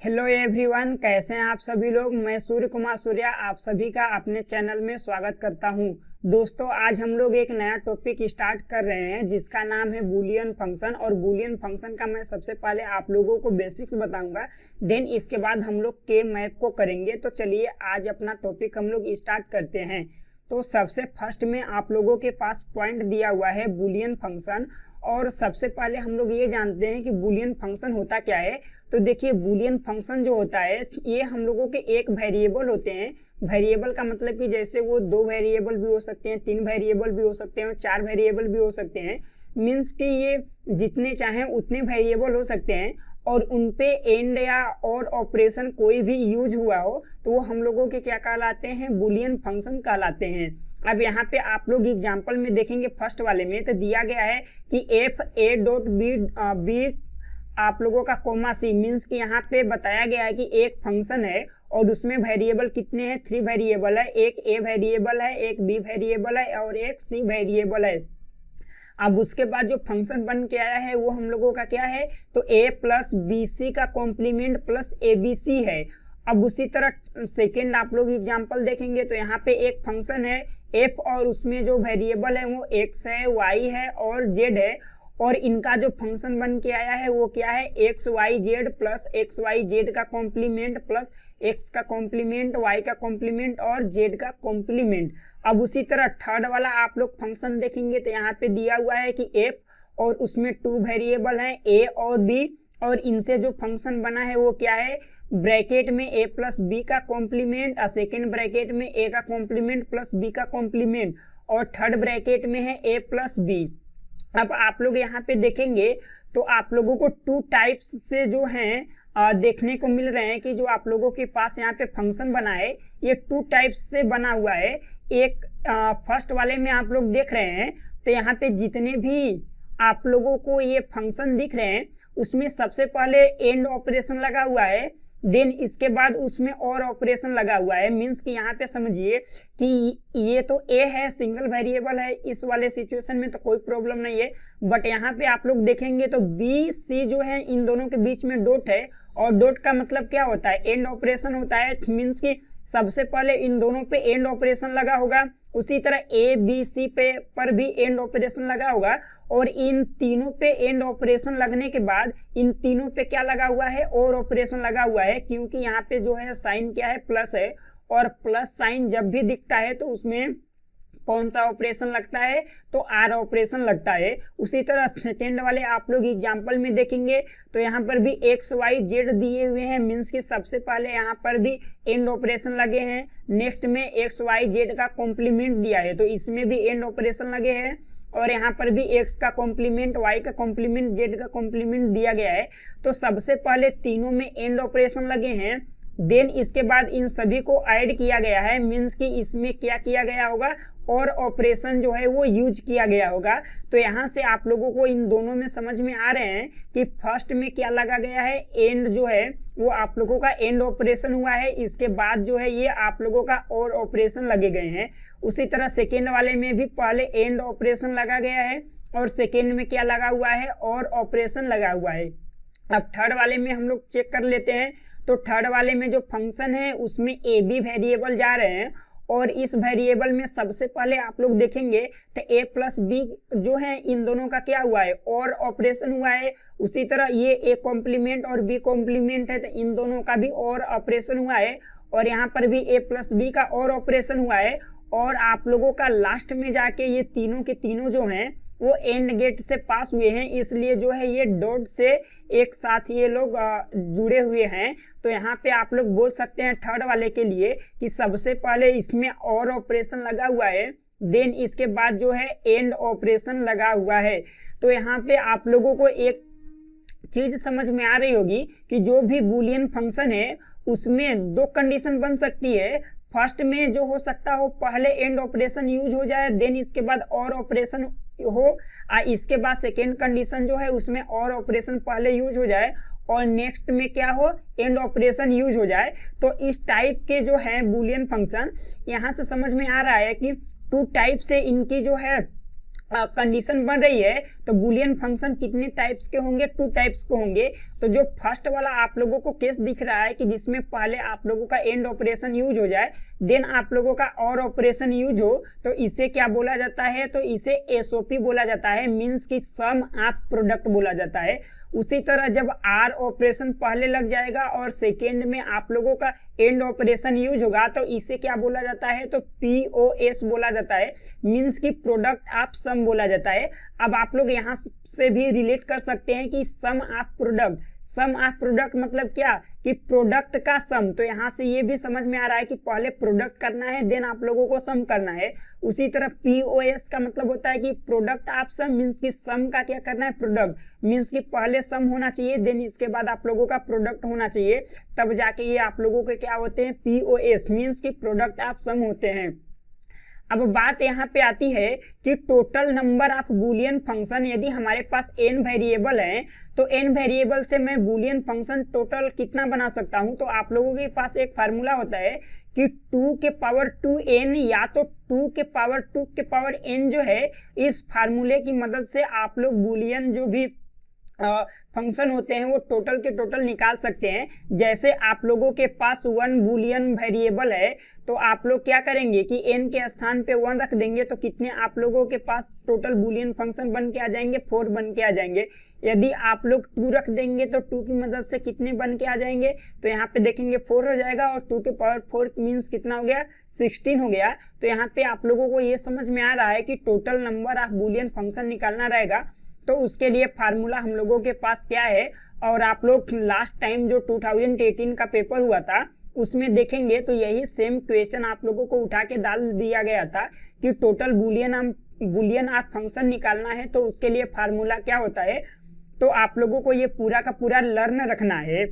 Hello everyone, कैसे हैं आप सभी लोग। मैं सूर्य कुमार सूर्या आप सभी का अपने चैनल में स्वागत करता हूं। दोस्तों, आज हम लोग एक नया टॉपिक स्टार्ट कर रहे हैं जिसका नाम है बूलियन फंक्शन। और बूलियन फंक्शन का मैं सबसे पहले आप लोगों को बेसिक्स बताऊंगा, देन इसके बाद हम लोग के मैप को करेंगे। तो चलिए आज अपना टॉपिक हम लोग स्टार्ट करते हैं। तो सबसे फर्स्ट में आप लोगों के पास पॉइंट दिया हुआ है बूलियन फंक्शन। और सबसे पहले हम लोग ये जानते हैं कि बूलियन फंक्शन होता क्या है। तो देखिए, बूलियन फंक्शन जो होता है ये हम लोगों के एक वेरिएबल होते हैं। वेरिएबल का मतलब कि जैसे वो 2 वेरिएबल भी हो सकते हैं, 3 वेरिएबल भी हो सकते हैं, 4 वेरिएबल भी हो सकते हैं। मीन्स कि ये जितने चाहें उतने वेरिएबल हो सकते हैं और उनपे एंड या और ऑपरेशन कोई भी यूज हुआ हो तो वो हम लोगों के क्या कहलाते हैं, बूलियन फंक्शन कहलाते हैं। अब यहाँ पे आप लोग एग्जांपल में देखेंगे, फर्स्ट वाले में तो दिया गया है कि एफ ए डॉट बी आप लोगों का कोमा सी। मीन्स कि यहाँ पे बताया गया है कि एक फंक्शन है और उसमें वेरिएबल कितने हैं, 3 वेरिएबल है। एक ए वेरिएबल है, एक बी वेरिएबल है और एक सी वेरिएबल है। अब उसके बाद जो फंक्शन बन के आया है वो हम लोगों का क्या है, तो a प्लस बी सी का complement plus a b c है। अब उसी तरह सेकेंड आप लोग एग्जांपल देखेंगे तो यहाँ पे एक फंक्शन है f और उसमें जो वेरिएबल है वो x है, y है और z है। और इनका जो फंक्शन बन के आया है वो क्या है, x y z plus x y z का कॉम्प्लीमेंट प्लस एक्स का कॉम्प्लीमेंट, वाई का कॉम्प्लीमेंट और जेड का कॉम्प्लीमेंट। अब उसी तरह थर्ड वाला आप लोग फंक्शन देखेंगे तो यहाँ पे दिया हुआ है कि एफ और उसमें 2 वेरिएबल हैं ए और बी। और इनसे जो फंक्शन बना है वो क्या है, ब्रैकेट में ए प्लस बी का कॉम्प्लीमेंट, सेकेंड ब्रैकेट में ए का कॉम्प्लीमेंट प्लस बी का कॉम्प्लीमेंट और थर्ड ब्रैकेट में है ए प्लस बी। अब आप लोग यहाँ पे देखेंगे तो आप लोगों को 2 टाइप्स से जो हैं देखने को मिल रहे हैं कि जो आप लोगों के पास यहाँ पे फंक्शन बना है ये 2 टाइप्स से बना हुआ है। एक फर्स्ट वाले में आप लोग देख रहे हैं तो यहाँ पे जितने भी आप लोगों को ये फंक्शन दिख रहे हैं उसमें सबसे पहले एंड ऑपरेशन लगा हुआ है, देन इसके बाद उसमें और ऑपरेशन लगा हुआ है। मींस कि यहाँ पे समझिए कि ये तो ए है, सिंगल वेरिएबल है, इस वाले सिचुएशन में तो कोई प्रॉब्लम नहीं है। बट यहाँ पे आप लोग देखेंगे तो बी सी जो है इन दोनों के बीच में डॉट है और डॉट का मतलब क्या होता है, एंड ऑपरेशन होता है। मीन्स कि सबसे पहले इन दोनों पे एंड ऑपरेशन लगा होगा, उसी तरह ए बी सी पे पर भी एंड ऑपरेशन लगा होगा और इन तीनों पे एंड ऑपरेशन लगने के बाद इन तीनों पे क्या लगा हुआ है, और ऑपरेशन लगा हुआ है। क्योंकि यहाँ पे जो है साइन क्या है, प्लस है और प्लस साइन जब भी दिखता है तो उसमें कौन सा ऑपरेशन लगता है, तो आर ऑपरेशन लगता है। उसी तरह सेकेंड वाले आप लोग एग्जांपल में देखेंगे तो यहाँ पर भी एक्स वाई जेड दिए हुए हैं। मीन्स कि सबसे पहले यहाँ पर भी एंड ऑपरेशन लगे हैं, नेक्स्ट में एक्स वाई जेड का कॉम्प्लीमेंट दिया है तो इसमें भी एंड ऑपरेशन लगे हैं और यहाँ पर भी x का कॉम्प्लीमेंट, y का कॉम्प्लीमेंट, z का कॉम्प्लीमेंट दिया गया है। तो सबसे पहले तीनों में एंड ऑपरेशन लगे हैं, देन इसके बाद इन सभी को ऐड किया गया है। मीन्स कि इसमें क्या किया गया होगा, और ऑपरेशन जो है वो यूज किया गया होगा। तो यहाँ से आप लोगों को इन दोनों में समझ में आ रहे हैं कि फर्स्ट में क्या लगा गया है, एंड जो है वो आप लोगों का एंड ऑपरेशन हुआ है, इसके बाद जो है ये आप लोगों का और ऑपरेशन लगे गए हैं। उसी तरह सेकेंड वाले में भी पहले एंड ऑपरेशन लगा गया है और सेकेंड में क्या लगा हुआ है, और ऑपरेशन लगा हुआ है। अब थर्ड वाले में हम लोग चेक कर लेते हैं। तो थर्ड वाले में जो फंक्शन है उसमें ए बी वेरिएबल जा रहे हैं और इस वेरिएबल में सबसे पहले आप लोग देखेंगे तो a प्लस बी जो है इन दोनों का क्या हुआ है, और ऑपरेशन हुआ है। उसी तरह ये a कॉम्प्लीमेंट और b कॉम्प्लीमेंट है तो इन दोनों का भी और ऑपरेशन हुआ है और यहाँ पर भी a प्लस बी का और ऑपरेशन हुआ है। और आप लोगों का लास्ट में जाके ये तीनों के तीनों जो हैं वो एंड गेट से पास हुए हैं, इसलिए जो है ये डॉट से एक साथ ये लोग जुड़े हुए हैं। तो यहाँ पे आप लोग बोल सकते हैं थर्ड वाले के लिए कि सबसे पहले इसमें और ऑपरेशन लगा हुआ है, देन इसके बाद जो है एंड ऑपरेशन लगा हुआ है। तो यहाँ पे आप लोगों को एक चीज समझ में आ रही होगी कि जो भी बूलियन फंक्शन है उसमें 2 कंडीशन बन सकती है। फर्स्ट में जो हो सकता हो पहले एंड ऑपरेशन यूज हो जाए, देन इसके बाद और ऑपरेशन हो, इसके बाद सेकेंड कंडीशन जो है उसमें और ऑपरेशन पहले यूज हो जाए और नेक्स्ट में क्या हो, एंड ऑपरेशन यूज हो जाए। तो इस टाइप के जो है बूलियन फंक्शन यहाँ से समझ में आ रहा है कि 2 टाइप से इनकी जो है कंडीशन बन रही है तो बूलियन फंक्शन कितने टाइप्स के होंगे, 2 टाइप्स के होंगे। तो जो फर्स्ट वाला आप लोगों को केस दिख रहा है कि जिसमें पहले आप लोगों का एंड ऑपरेशन यूज हो जाए, देन आप लोगों का और ऑपरेशन यूज हो, तो इसे क्या बोला जाता है, तो इसे एसओपी बोला जाता है, मीन्स की सम ऑफ प्रोडक्ट बोला जाता है। उसी तरह जब आर ऑपरेशन पहले लग जाएगा और सेकेंड में आप लोगों का एंड ऑपरेशन यूज होगा तो इसे क्या बोला जाता है, तो पीओएस बोला जाता है, मीन्स की प्रोडक्ट ऑफ सम बोला जाता है। अब आप लोग यहाँ से भी रिलेट कर सकते हैं कि sum of product, sum of product मतलब क्या कि प्रोडक्ट का सम। तो यहाँ से ये भी समझ में आ रहा है कि पहले प्रोडक्ट करना है देन आप लोगों को सम करना है। उसी तरह पीओएस का मतलब होता है कि प्रोडक्ट ऑफ सम, मीन्स की सम का क्या करना है, प्रोडक्ट, मीन्स की पहले सम होना चाहिए देन इसके बाद आप लोगों का प्रोडक्ट होना चाहिए, तब जाके ये आप लोगों के क्या होते हैं, पीओएस, मीन्स की प्रोडक्ट ऑफ सम होते हैं। अब बात यहाँ पे आती है कि total number of Boolean function, यदि हमारे पास n वेरिएबल है तो n वेरिएबल से मैं बूलियन फंक्शन टोटल कितना बना सकता हूँ। तो आप लोगों के पास एक फार्मूला होता है कि 2 के पावर 2n या तो 2 के पावर n जो है, इस फार्मूले की मदद से आप लोग बूलियन जो भी फंक्शन होते हैं वो टोटल के टोटल निकाल सकते हैं। जैसे आप लोगों के पास 1 बूलियन वेरिएबल है तो आप लोग क्या करेंगे कि n के स्थान पे 1 रख देंगे तो कितने आप लोगों के पास टोटल बूलियन फंक्शन बन के आ जाएंगे, 4 बन के आ जाएंगे। यदि आप लोग 2 रख देंगे तो 2 की मदद से कितने बन के आ जाएंगे, तो यहाँ पे देखेंगे 4 हो जाएगा और 2 के पावर 4 मीन्स कितना हो गया, 16 हो गया। तो यहाँ पे आप लोगों को ये समझ में आ रहा है कि total number of Boolean function निकालना रहेगा तो उसके लिए फार्मूला हम लोगों के पास क्या है। और आप लोग लास्ट टाइम जो 2018 का पेपर हुआ था उसमें देखेंगे तो यही सेम क्वेश्चन आप लोगों को उठा के डाल दिया गया था कि टोटल बूलियन ऑफ फंक्शन निकालना है तो उसके लिए फार्मूला क्या होता है। तो आप लोगों को ये पूरा का पूरा लर्न रखना है।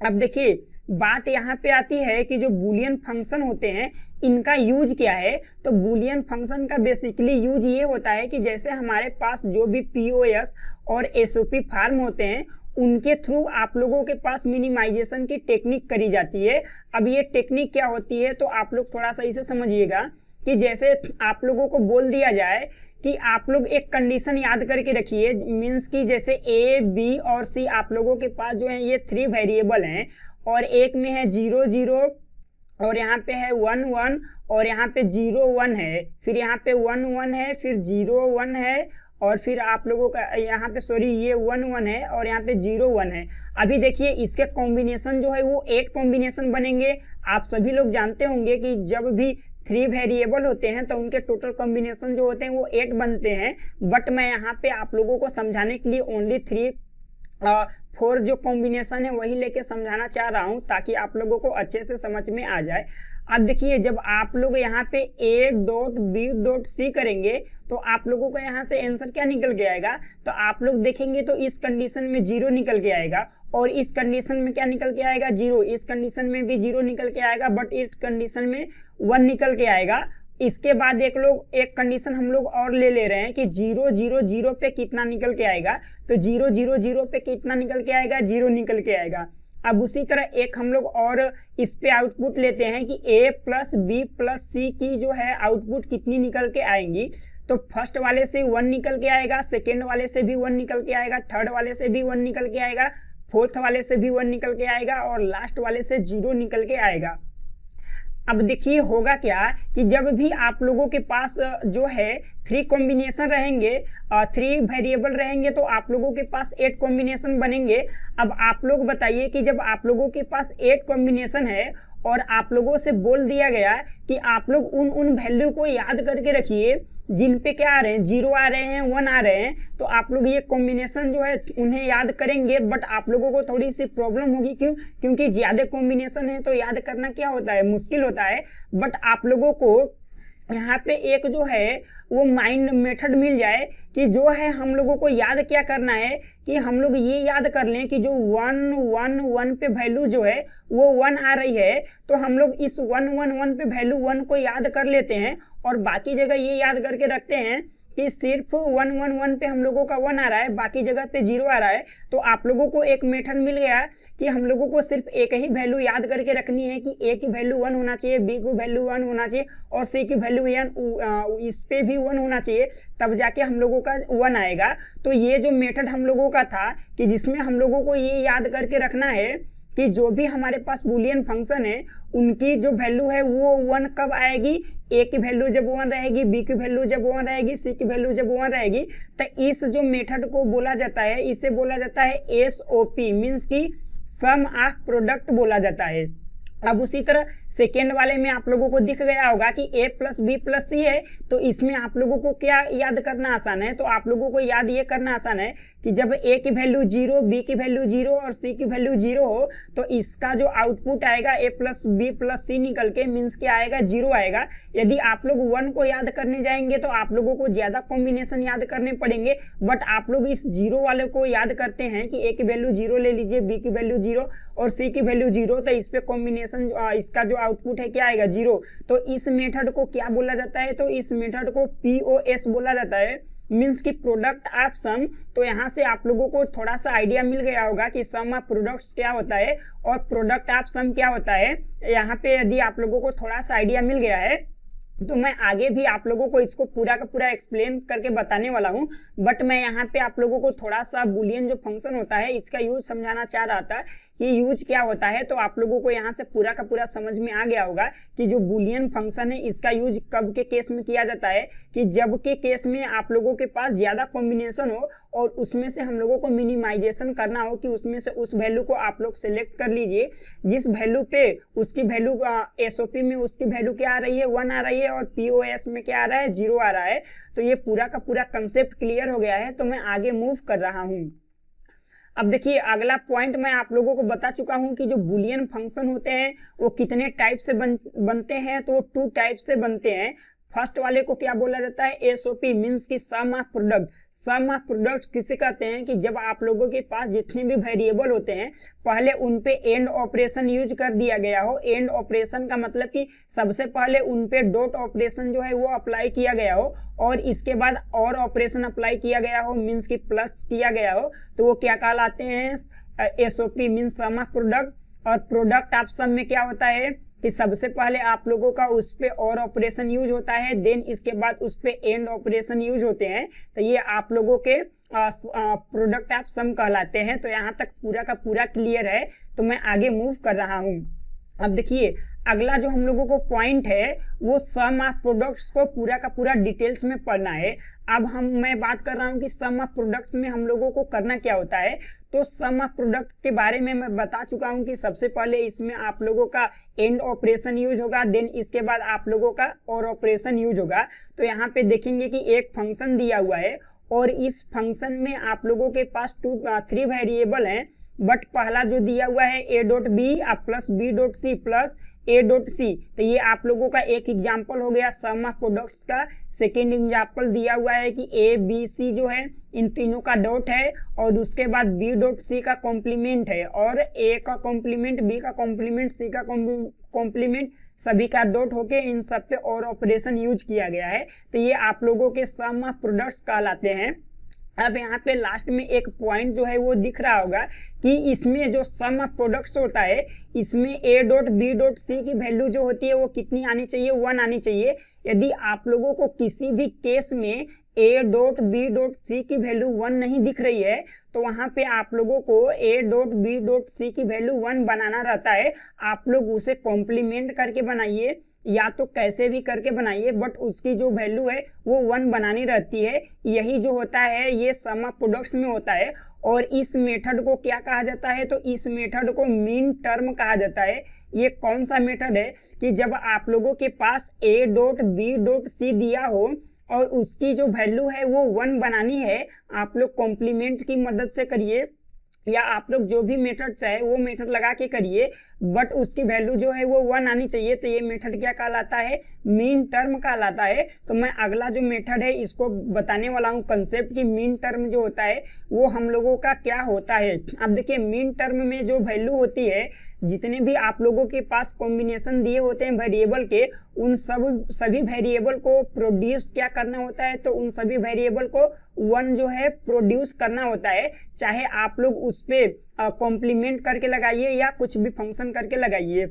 अब देखिए बात यहाँ पे आती है कि जो बूलियन फंक्शन होते हैं इनका यूज क्या है। तो बूलियन फंक्शन का बेसिकली यूज ये होता है कि जैसे हमारे पास जो भी पीओएस और एसओपी फार्म होते हैं उनके थ्रू आप लोगों के पास मिनिमाइजेशन की टेक्निक करी जाती है। अब ये टेक्निक क्या होती है तो आप लोग थोड़ा सा इसे समझिएगा कि जैसे आप लोगों को बोल दिया जाए कि आप लोग एक कंडीशन याद करके रखिए, मीन्स की जैसे ए बी और सी आप लोगों के पास जो है ये 3 वेरिएबल हैं और एक में है 0 0 और यहाँ पे है 1 1 और यहाँ पे 0 1 है, फिर यहाँ पे 1 1 है, फिर 0 1 है और फिर आप लोगों का यहाँ पे सॉरी ये 1 1 है और यहाँ पे 0 1 है। अभी देखिए इसके कॉम्बिनेशन जो है वो 8 कॉम्बिनेशन बनेंगे। आप सभी लोग जानते होंगे कि जब भी 3 वेरिएबल होते हैं तो उनके टोटल कॉम्बिनेशन जो होते हैं वो 8 बनते हैं। बट मैं यहाँ पे आप लोगों को समझाने के लिए ओनली 4 जो कॉम्बिनेशन है वही लेके समझाना चाह रहा हूँ ताकि आप लोगों को अच्छे से समझ में आ जाए। अब देखिए जब आप लोग यहाँ पे a dot b dot c करेंगे तो आप लोगों को यहाँ से आंसर क्या निकल के आएगा, तो आप लोग देखेंगे तो इस कंडीशन में 0 निकल के आएगा और इस कंडीशन में क्या निकल के आएगा, 0, इस कंडीशन में भी 0 निकल के आएगा बट इस कंडीशन में 1 निकल के आएगा। इसके बाद एक कंडीशन हम लोग और ले रहे हैं कि 0 0 0 पे कितना निकल के आएगा, तो 0 0 0 पे कितना निकल के आएगा, 0 निकल के आएगा। अब उसी तरह एक हम लोग और इस पे आउटपुट लेते हैं कि a प्लस बी प्लस सी की जो है आउटपुट कितनी निकल के आएंगी। तो फर्स्ट वाले से 1 निकल के आएगा, सेकेंड वाले से भी 1 निकल के आएगा, थर्ड वाले से भी 1 निकल के आएगा, फोर्थ वाले से भी 1 निकल के आएगा और लास्ट वाले से 0 निकल के आएगा। अब देखिए होगा क्या कि जब भी आप लोगों के पास जो है 3 कॉम्बिनेशन रहेंगे, 3 वेरिएबल रहेंगे तो आप लोगों के पास 8 कॉम्बिनेशन बनेंगे। अब आप लोग बताइए कि जब आप लोगों के पास 8 कॉम्बिनेशन है और आप लोगों से बोल दिया गया कि आप लोग उन वैल्यू को याद करके रखिए जिन पे क्या आ रहे हैं, 0 आ रहे हैं, 1 आ रहे हैं, तो आप लोग ये कॉम्बिनेशन जो है उन्हें याद करेंगे। बट आप लोगों को थोड़ी सी प्रॉब्लम होगी, क्योंकि ज्यादा कॉम्बिनेशन है तो याद करना क्या होता है, मुश्किल होता है। बट आप लोगों को यहाँ पे एक जो है वो माइंड मेथड मिल जाए कि जो है हम लोगों को याद क्या करना है कि हम लोग ये याद कर लें कि जो 1 1 1 पे वैल्यू जो है वो 1 आ रही है, तो हम लोग इस 1 1 1 पे वैल्यू 1 को याद कर लेते हैं और बाकी जगह ये याद करके रखते हैं कि सिर्फ 111 पे हम लोगों का 1 आ रहा है, बाकी जगह पे 0 आ रहा है। तो आप लोगों को एक मेथड मिल गया कि हम लोगों को सिर्फ एक ही वैल्यू याद करके रखनी है कि ए की वैल्यू 1 होना चाहिए, बी की वैल्यू 1 होना चाहिए और सी की वैल्यू इस पे भी 1 होना चाहिए, तब जाके हम लोगों का 1 आएगा। तो ये जो मेथड हम लोगों का था कि जिसमें हम लोगों को ये याद करके रखना है कि जो भी हमारे पास बूलियन फंक्शन है उनकी जो वैल्यू है वो 1 कब आएगी, ए की वैल्यू जब 1 रहेगी, बी की वैल्यू जब 1 रहेगी, सी की वैल्यू जब 1 रहेगी। तो इस जो मेथड को बोला जाता है, इसे बोला जाता है SOP, मीन्स की सम ऑफ प्रोडक्ट बोला जाता है। अब उसी तरह सेकेंड वाले में आप लोगों को दिख गया होगा कि a प्लस बी प्लस सी है, तो इसमें आप लोगों को क्या याद करना आसान है, तो आप लोगों को याद ये करना आसान है कि जब a की वैल्यू 0, b की वैल्यू 0 और c की वैल्यू 0 हो तो इसका जो आउटपुट आएगा a प्लस बी प्लस सी निकल के मीन्स क्या आएगा, 0 आएगा। यदि आप लोग 1 को याद करने जाएंगे तो आप लोगों को ज्यादा कॉम्बिनेशन याद करने पड़ेंगे, बट आप लोग इस 0 वाले को याद करते हैं कि a की वैल्यू 0 ले लीजिए, b की वैल्यू 0 और c की वैल्यू 0, तो इस पे कॉम्बिनेशन इसका जो आउटपुट है क्या आएगा, 0। तो इस मेथड को क्या बोला जाता है, तो इस मेथड को POS बोला जाता है, मीन्स की प्रोडक्ट ऑफ सम। तो यहाँ से आप लोगों को थोड़ा सा आइडिया मिल गया होगा कि सम ऑफ प्रोडक्ट्स क्या होता है और प्रोडक्ट ऑफ सम क्या होता है। यहाँ पे यदि आप लोगों को थोड़ा सा आइडिया मिल गया है तो मैं आगे भी आप लोगों को इसको पूरा का पूरा एक्सप्लेन करके बताने वाला हूं, बट मैं यहाँ पे आप लोगों को थोड़ा सा बूलियन जो फंक्शन होता है इसका यूज समझाना चाह रहा था कि यूज क्या होता है। तो आप लोगों को यहाँ से पूरा का पूरा समझ में आ गया होगा कि जो बूलियन फंक्शन है इसका यूज कब के केस में किया जाता है, कि जब के केस में आप लोगों के पास ज्यादा कॉम्बिनेशन हो और उसमें से हम लोगों को मिनिमाइजेशन करना हो, कि उसमें से उस वैल्यू को आप लोग सिलेक्ट कर लीजिए जिस वैल्यू पे उसकी वैल्यू SOP में उसकी वैल्यू क्या आ रही है, 1 आ रही है और POS में क्या आ रहा है, 0 आ रहा है। तो ये पूरा का पूरा कंसेप्ट क्लियर हो गया है, तो मैं आगे मूव कर रहा हूं। अब देखिए अगला पॉइंट मैं आप लोगों को बता चुका हूं कि जो बूलियन फंक्शन होते हैं वो कितने टाइप से बनते हैं, तो वो 2 टाइप से बनते हैं। फर्स्ट वाले को क्या बोला जाता है, SOP, मीन्स की sum of product. Sum of product किसे कहते हैं कि जब आप लोगों के पास जितने भी वेरिएबल होते हैं पहले उन पे एंड ऑपरेशन यूज कर दिया गया हो। एंड ऑपरेशन का मतलब कि सबसे पहले उन पे डॉट ऑपरेशन जो है वो अप्लाई किया गया हो और इसके बाद और ऑपरेशन अप्लाई किया गया हो, मीन्स की प्लस किया गया हो, तो वो क्या कहलाते हैं, SOP means sum of product. और प्रोडक्ट ऑफ सम में क्या होता है कि सबसे पहले आप लोगों का उस पे और ऑपरेशन यूज होता है, देन इसके बाद उस पे एंड ऑपरेशन यूज होते हैं, तो ये आप लोगों के प्रोडक्ट ऑफ सम कहलाते हैं। तो यहाँ तक पूरा का पूरा क्लियर है, तो मैं आगे मूव कर रहा हूँ। अब देखिए अगला जो हम लोगों को पॉइंट है वो सम ऑफ प्रोडक्ट्स को पूरा का पूरा डिटेल्स में पढ़ना है। अब मैं बात कर रहा हूँ कि सम ऑफ प्रोडक्ट्स में हम लोगों को करना क्या होता है। तो सम ऑफ प्रोडक्ट के बारे में मैं बता चुका हूँ कि सबसे पहले इसमें आप लोगों का एंड ऑपरेशन यूज होगा, देन इसके बाद आप लोगों का और ऑपरेशन यूज होगा। तो यहाँ पे देखेंगे कि एक फंक्शन दिया हुआ है और इस फंक्शन में आप लोगों के पास 3 वेरिएबल हैं, बट पहला जो दिया हुआ है a.b plus b.c plus a.c, तो ये आप लोगों का एक एग्जांपल हो गया सम ऑफ प्रोडक्ट्स का। सेकेंड एग्जांपल दिया हुआ है कि a.b.c जो है इन तीनों का डॉट है और उसके बाद b.c का कॉम्प्लीमेंट है और a का कॉम्प्लीमेंट, b का कॉम्प्लीमेंट, c का कॉम्प्लीमेंट, सभी का डॉट होके इन सब पे और ऑपरेशन यूज किया गया है। तो ये आप लोगों के सम ऑफ प्रोडक्ट्स कहलाते हैं। अब यहाँ पे लास्ट में एक पॉइंट जो है वो दिख रहा होगा कि इसमें जो सम ऑफ प्रोडक्ट्स होता है इसमें a.b.c की वैल्यू जो होती है वो कितनी आनी चाहिए, 1 आनी चाहिए। यदि आप लोगों को किसी भी केस में a.b.c की वैल्यू 1 नहीं दिख रही है तो वहां पे आप लोगों को a.b.c की वैल्यू 1 बनाना रहता है। आप लोग उसे कॉम्प्लीमेंट करके बनाइए या तो कैसे भी करके बनाइए, बट उसकी जो वैल्यू है वो 1 बनानी रहती है। यही जो होता है ये सम ऑफ प्रोडक्ट्स में होता है। और इस मेथड को क्या कहा जाता है, तो इस मेथड को मीन टर्म कहा जाता है। ये कौन सा मेथड है कि जब आप लोगों के पास a.b.c दिया हो और उसकी जो वैल्यू है वो 1 बनानी है, आप लोग कॉम्प्लीमेंट की मदद से करिए या आप लोग जो भी मेथड चाहे वो मेथड लगा के करिए, बट उसकी वैल्यू जो है वो 1 आनी चाहिए। तो ये मेथड क्या कहलाता है, मीन टर्म कहलाता है। तो मैं अगला जो मेथड है इसको बताने वाला हूँ कंसेप्ट की मीन टर्म जो होता है वो हम लोगों का क्या होता है। अब देखिए मीन टर्म में जो वैल्यू होती है जितने भी आप लोगों के पास कॉम्बिनेशन दिए होते हैं वेरिएबल के, उन सभी वेरिएबल को प्रोड्यूस क्या करना होता है, तो उन सभी वेरिएबल को 1 जो है प्रोड्यूस करना होता है, चाहे आप लोग उस पर कॉम्प्लीमेंट करके लगाइए या कुछ भी फंक्शन करके लगाइए।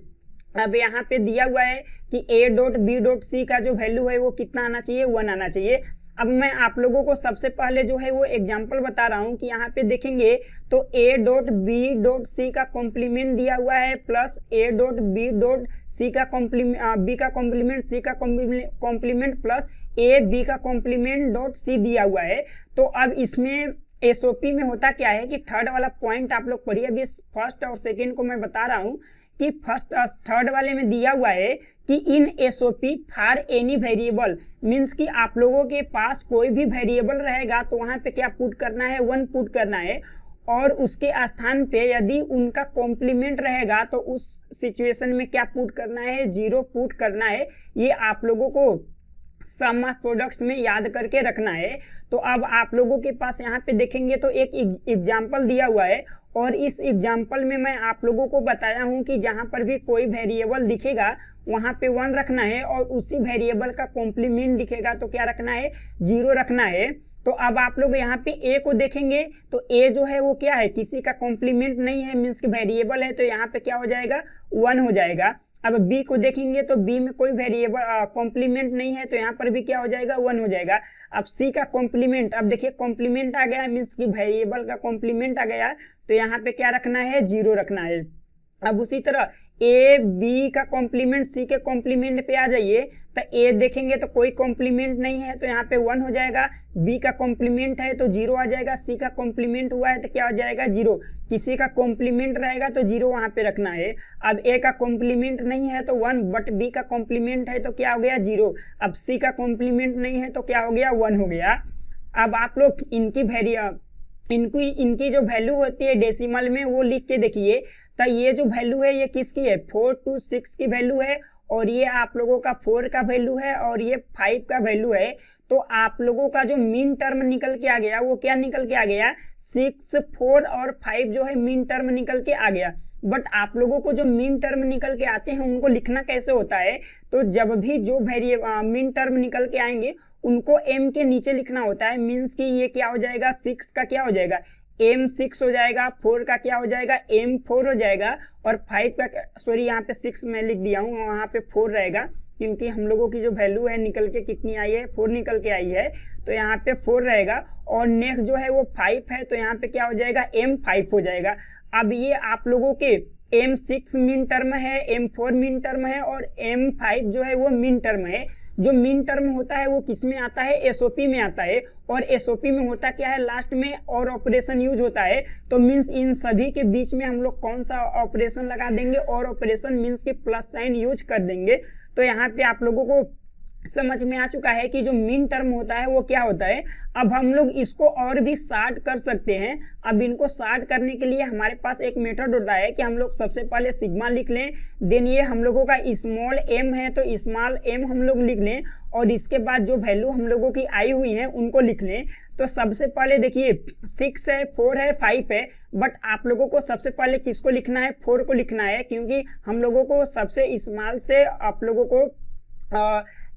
अब यहाँ पे दिया हुआ है कि a डॉट बी डॉट सी का जो वैल्यू है वो कितना आना चाहिए, 1 आना चाहिए। अब मैं आप लोगों को सबसे पहले जो है वो एग्जांपल बता रहा हूँ कि यहाँ पे देखेंगे तो a डॉट बी डॉट सी का कॉम्प्लीमेंट दिया हुआ है plus a dot B dot सी का कॉम्प्लीमेंट, बी का कॉम्प्लीमेंट, सी का कॉम्प्लीमेंट प्लस a बी का कॉम्प्लीमेंट डॉट सी दिया हुआ है। तो अब इसमें एसओपी में होता क्या है कि थर्ड वाला पॉइंट आप लोग पढ़िए। अभी फर्स्ट और सेकेंड को मैं बता रहा हूँ कि फर्स्ट थर्ड वाले में दिया हुआ है कि in SOP for any variable, means कि आप लोगों के पास कोई भी वेरिएबल रहेगा तो वहां पे क्या पुट करना है, 1 पुट करना है, और उसके स्थान पे यदि उनका कॉम्प्लीमेंट रहेगा तो उस सिचुएशन में क्या पुट करना है, 0 पुट करना है। ये आप लोगों को सम ऑफ प्रोडक्ट्स में याद करके रखना है। तो अब आप लोगों के पास यहाँ पे देखेंगे तो एक एग्जाम्पल दिया हुआ है, और इस एग्जाम्पल में मैं आप लोगों को बताया हूँ कि जहाँ पर भी कोई वेरिएबल दिखेगा वहाँ पे 1 रखना है, और उसी वेरिएबल का कॉम्प्लीमेंट दिखेगा तो क्या रखना है, 0 रखना है। तो अब आप लोग यहाँ पे a को देखेंगे तो a जो है वो क्या है, किसी का कॉम्प्लीमेंट नहीं है, मीन्स कि वेरिएबल है, तो यहाँ पे क्या हो जाएगा, 1 हो जाएगा। अब b को देखेंगे तो b में कोई वेरिएबल कॉम्प्लीमेंट नहीं है, तो यहाँ पर भी क्या हो जाएगा, 1 हो जाएगा। अब c का कॉम्प्लीमेंट, अब देखिए कॉम्प्लीमेंट आ गया, मीन्स कि वेरिएबल का कॉम्प्लीमेंट आ गया, तो यहाँ पे क्या रखना है, 0 रखना है। अब उसी तरह a b का कॉम्प्लीमेंट c के कॉम्प्लीमेंट पे आ जाइए, तो a देखेंगे तो कोई कॉम्प्लीमेंट नहीं है तो यहाँ पे 1 हो जाएगा, b का कॉम्प्लीमेंट है तो 0 आ जाएगा, c का कॉम्प्लीमेंट हुआ है तो क्या हो जाएगा, 0। किसी का कॉम्प्लीमेंट रहेगा तो 0 वहां पे रखना है। अब a का कॉम्प्लीमेंट नहीं है तो 1, बट b का कॉम्प्लीमेंट है तो क्या हो गया, 0। अब c का कॉम्प्लीमेंट नहीं है तो क्या हो गया, 1 हो गया। अब आप लोग इनकी जो वैल्यू होती है डेसिमल में वो लिख के देखिए। तो ये जो वैल्यू है ये किसकी है, 4 to 6 की वैल्यू है, और ये आप लोगों का 4 का वैल्यू है, और ये 5 का वैल्यू है। तो आप लोगों का जो मीन टर्म निकल के आ गया वो क्या निकल के आ गया, 6, 4 और 5 जो है मीन टर्म निकल के आ गया। बट आप लोगों को जो मीन टर्म निकल के आते हैं उनको लिखना कैसे होता है, तो जब भी जो मीन टर्म निकल के आएंगे उनको m के नीचे लिखना होता है। मीन्स कि ये क्या हो जाएगा, 6 का क्या हो जाएगा, m6 हो जाएगा, 4 का क्या हो जाएगा, m4 हो जाएगा, और 5 का, सॉरी यहाँ पे 6 मैं लिख दिया हूँ, वहाँ पे 4 रहेगा, क्योंकि हम लोगों की जो वैल्यू है निकल के कितनी आई है, 4 निकल के आई है, तो यहाँ पे 4 रहेगा। और नेक्स्ट जो है वो 5 है, तो यहाँ पे क्या हो जाएगा, m5 हो जाएगा। अब ये आप लोगों के m6 मीन टर्म है, m4 मीन टर्म है, और m5 जो है वो मीन टर्म है। जो मीन टर्म होता है वो किस में आता है, एसओपी में आता है, और एसओपी में होता क्या है, लास्ट में और ऑपरेशन यूज होता है। तो मीन्स इन सभी के बीच में हम लोग कौन सा ऑपरेशन लगा देंगे, और ऑपरेशन मीन्स के प्लस साइन यूज कर देंगे। तो यहाँ पे आप लोगों को समझ में आ चुका है कि जो मीन टर्म होता है वो क्या होता है। अब हम लोग इसको और भी शार्ट कर सकते हैं। अब इनको शार्ट करने के लिए हमारे पास एक मेथड होता है कि हम लोग सबसे पहले सिग्मा लिख लें, देन ये हम लोगों का स्मॉल m है तो स्मॉल m हम लोग लिख लें, और इसके बाद जो वैल्यू हम लोगों की आई हुई है उनको लिख लें। तो सबसे पहले देखिए 6 है, 4 है, 5 है, बट आप लोगों को सबसे पहले किसको लिखना है, 4 को लिखना है, क्योंकि हम लोगों को सबसे स्मॉल से आप लोगों को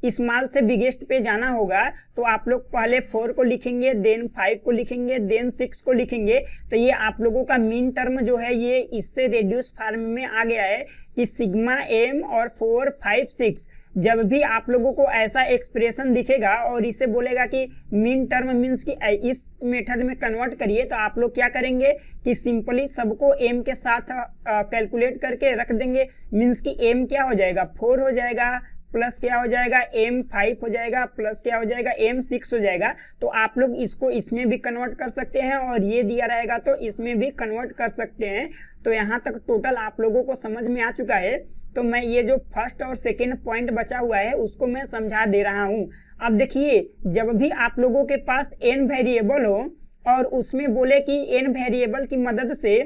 स्मॉल से बिगेस्ट पे जाना होगा। तो आप लोग पहले 4 को लिखेंगे, देन 5 को लिखेंगे, देन 6 को लिखेंगे। तो ये आप लोगों का मीन टर्म जो है ये इससे रेड्यूस फॉर्म में आ गया है कि सिग्मा m और 4, 5, 6। जब भी आप लोगों को ऐसा एक्सप्रेशन दिखेगा और इसे बोलेगा कि मीन टर्म मीन्स कि इस मेथड में कन्वर्ट करिए, तो आप लोग क्या करेंगे कि सिंपली सबको m के साथ कैलकुलेट करके रख देंगे। मीन्स कि m क्या हो जाएगा, 4 हो जाएगा, प्लस क्या हो जाएगा, m5 हो जाएगा, प्लस क्या हो जाएगा, m6 हो जाएगा। तो आप लोग इसको इसमें भी कन्वर्ट कर सकते हैं, और ये दिया रहेगा तो इसमें भी कन्वर्ट कर सकते हैं। तो यहाँ तक टोटल आप लोगों को समझ में आ चुका है। तो मैं ये जो फर्स्ट और सेकेंड पॉइंट बचा हुआ है उसको मैं समझा दे रहा हूँ। अब देखिए, जब भी आप लोगों के पास n वेरिएबल हो और उसमें बोले कि n वेरिएबल की मदद से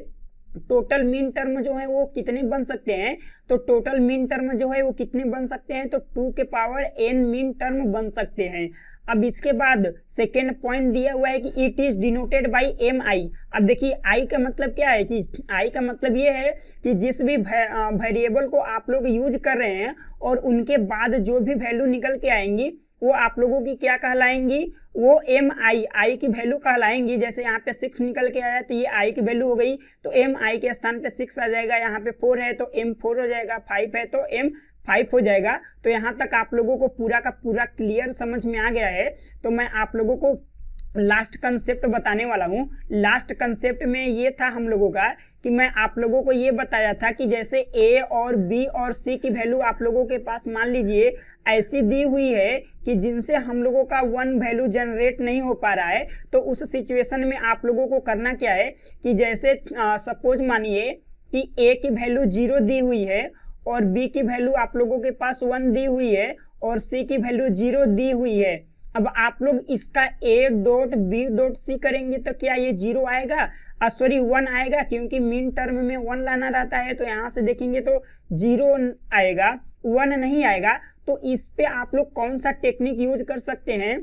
टोटल मीन टर्म जो है वो कितने बन सकते हैं, तो टोटल मीन टर्म जो है वो कितने बन सकते हैं, तो 2 के पावर n मीन टर्म बन सकते हैं। अब इसके बाद सेकेंड पॉइंट दिया हुआ है कि it is denoted by M I. अब देखिए आई का मतलब क्या है, कि आई का मतलब ये है कि जिस भी वेरिएबल को आप लोग यूज कर रहे हैं और उनके बाद जो भी वैल्यू निकल के आएंगी वो आप लोगों की क्या कहलाएंगी, वो एम आई की वैल्यू कहलाएंगी। जैसे यहाँ पे 6 निकल के आया तो ये आई की वैल्यू हो गई, तो एम आई के स्थान पे 6 आ जाएगा। यहाँ पे 4 है तो एम 4 हो जाएगा, 5 है तो एम 5 हो जाएगा। तो यहाँ तक आप लोगों को पूरा का पूरा क्लियर समझ में आ गया है। तो मैं आप लोगों को लास्ट कंसेप्ट बताने वाला हूँ। लास्ट कंसेप्ट में ये था हम लोगों का कि मैं आप लोगों को ये बताया था कि जैसे ए और बी और सी की वैल्यू आप लोगों के पास मान लीजिए ऐसी दी हुई है कि जिनसे हम लोगों का 1 वैल्यू जनरेट नहीं हो पा रहा है, तो उस सिचुएशन में आप लोगों को करना क्या है कि जैसे सपोज मानिए कि ए की वैल्यू 0 दी हुई है और बी की वैल्यू आप लोगों के पास 1 दी हुई है और सी की वैल्यू 0 दी हुई है। अब आप लोग इसका a dot B dot c करेंगे तो क्या ये 0 आएगा, सॉरी 1 आएगा, क्योंकि मीन टर्म में 1 लाना रहता है। तो यहाँ से देखेंगे तो 0 आएगा, 1 नहीं आएगा। तो इस पे आप लोग कौन सा टेक्निक यूज कर सकते हैं,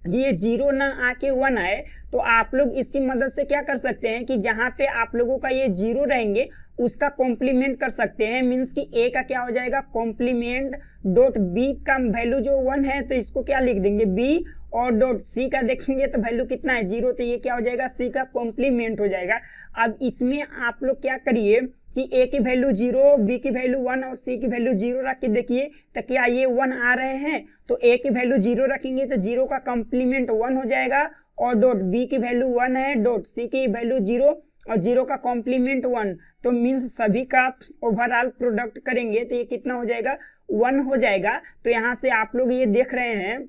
ये 0 ना आके 1 आए, तो आप लोग इसकी मदद से क्या कर सकते हैं कि जहां पे आप लोगों का ये 0 रहेंगे उसका कॉम्प्लीमेंट कर सकते हैं। मींस कि a का क्या हो जाएगा, कॉम्प्लीमेंट डॉट b का वैल्यू जो 1 है तो इसको क्या लिख देंगे b, और डॉट c का देखेंगे तो वैल्यू कितना है 0, तो ये क्या हो जाएगा c का कॉम्प्लीमेंट हो जाएगा। अब इसमें आप लोग क्या करिए कि a की वैल्यू 0, b की वैल्यू 1 और c की वैल्यू 0 रख के देखिए तो क्या ये 1 आ रहे हैं। तो a की वैल्यू 0 रखेंगे तो 0 का कॉम्प्लीमेंट 1 हो जाएगा, और डॉट b की वैल्यू 1 है, डॉट c की वैल्यू 0 और 0 का कॉम्प्लीमेंट 1, तो मीन्स सभी का ओवरऑल प्रोडक्ट करेंगे तो ये कितना हो जाएगा, 1 हो जाएगा। तो यहाँ से आप लोग ये देख रहे हैं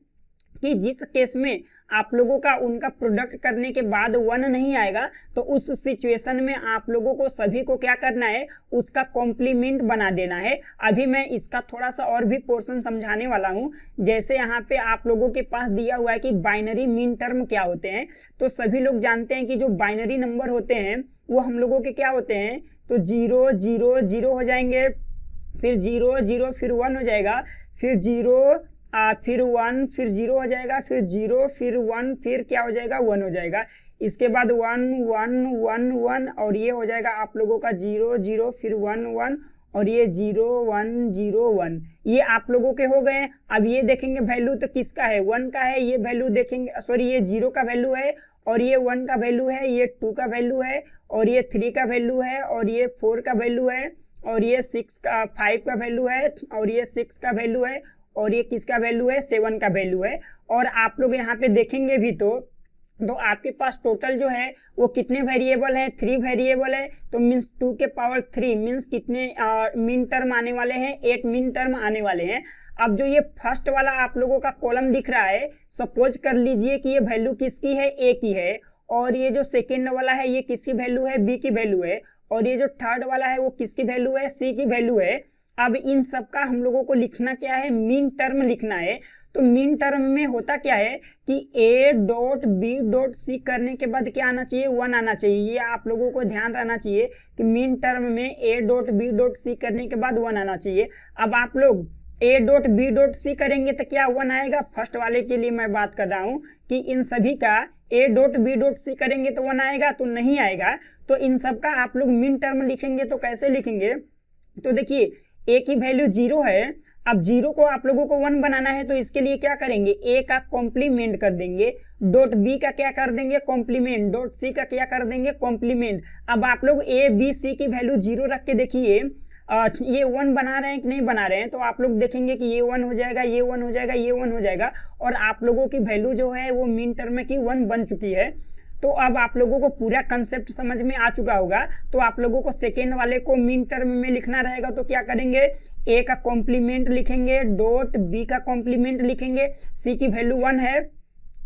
कि जिस केस में आप लोगों का उनका प्रोडक्ट करने के बाद 1 नहीं आएगा, तो उस सिचुएशन में आप लोगों को सभी को क्या करना है, उसका कॉम्प्लीमेंट बना देना है। अभी मैं इसका थोड़ा सा और भी पोर्शन समझाने वाला हूँ। जैसे यहाँ पे आप लोगों के पास दिया हुआ है कि बाइनरी मीन टर्म क्या होते हैं, तो सभी लोग जानते हैं कि जो बाइनरी नंबर होते हैं वो हम लोगों के क्या होते हैं, तो 0 0 0 हो जाएंगे, फिर 0 0 फिर 1 हो जाएगा, फिर 0 फिर 1 फिर 0 हो जाएगा, फिर 0 फिर 1 फिर क्या हो जाएगा, 1 हो जाएगा। इसके बाद 1 1 1 1 और ये हो जाएगा आप लोगों का 0 0 फिर 1 1 और ये 0 1 0 1, ये आप लोगों के हो गए। अब ये देखेंगे वैल्यू तो किसका है, 1 का है, ये वैल्यू देखेंगे, सॉरी ये 0 का वैल्यू है और ये 1 का वैल्यू है, ये 2 का वैल्यू है और ये 3 का वैल्यू है और ये 4 का वैल्यू है और ये 5 का वैल्यू है और ये 6 का वैल्यू है और ये किसका वैल्यू है, 7 का वैल्यू है। और आप लोग यहाँ पे देखेंगे भी तो आपके पास टोटल जो है वो कितने वेरिएबल है, 3 वेरिएबल है। तो मीन्स 2 के पावर 3 मीन्स कितने मीन टर्म आने वाले हैं, 8 मीन टर्म आने वाले हैं। अब जो ये फर्स्ट वाला आप लोगों का कॉलम दिख रहा है, सपोज कर लीजिए कि ये वैल्यू किसकी है, ए की है, और ये जो सेकेंड वाला है ये किसकी वैल्यू है, बी की वैल्यू है, और ये जो थर्ड वाला है वो किसकी वैल्यू है, सी की वैल्यू है। अब इन सब का हम लोगों को लिखना क्या है, मीन टर्म लिखना है। तो मीन टर्म में होता क्या है कि a dot B dot c करने के बाद क्या आना चाहिए, 1 आना चाहिए। ये आप लोगों को ध्यान रहना चाहिए कि मीन टर्म में a dot B dot c करने के बाद 1 आना चाहिए। अब आप लोग a dot B dot c करेंगे तो क्या 1 आएगा, फर्स्ट वाले के लिए मैं बात कर रहा हूँ कि इन सभी का a dot B dot c करेंगे तो 1 आएगा, तो नहीं आएगा। तो इन सब का आप लोग मीन टर्म लिखेंगे तो कैसे लिखेंगे, तो देखिए a की वैल्यू 0 है, अब 0 को आप लोगों को 1 बनाना है तो इसके लिए क्या करेंगे, a का कॉम्प्लीमेंट कर देंगे, डॉट b का क्या कर देंगे, कॉम्प्लीमेंट, डॉट c का क्या कर देंगे, कॉम्प्लीमेंट। अब आप लोग a b c की वैल्यू 0 रख के देखिए ये 1 बना रहे हैं कि नहीं बना रहे हैं, तो आप लोग देखेंगे कि ये 1 हो जाएगा, ये 1 हो जाएगा, ये 1 हो जाएगा, और आप लोगों की वैल्यू जो है वो मीन टर्म की 1 बन चुकी है। तो अब आप लोगों को पूरा कंसेप्ट समझ में आ चुका होगा। तो आप लोगों को सेकेंड वाले को मीन टर्म में लिखना रहेगा, तो क्या करेंगे, a का कॉम्प्लीमेंट लिखेंगे, डॉट b का कॉम्प्लीमेंट लिखेंगे, c की वैल्यू 1 है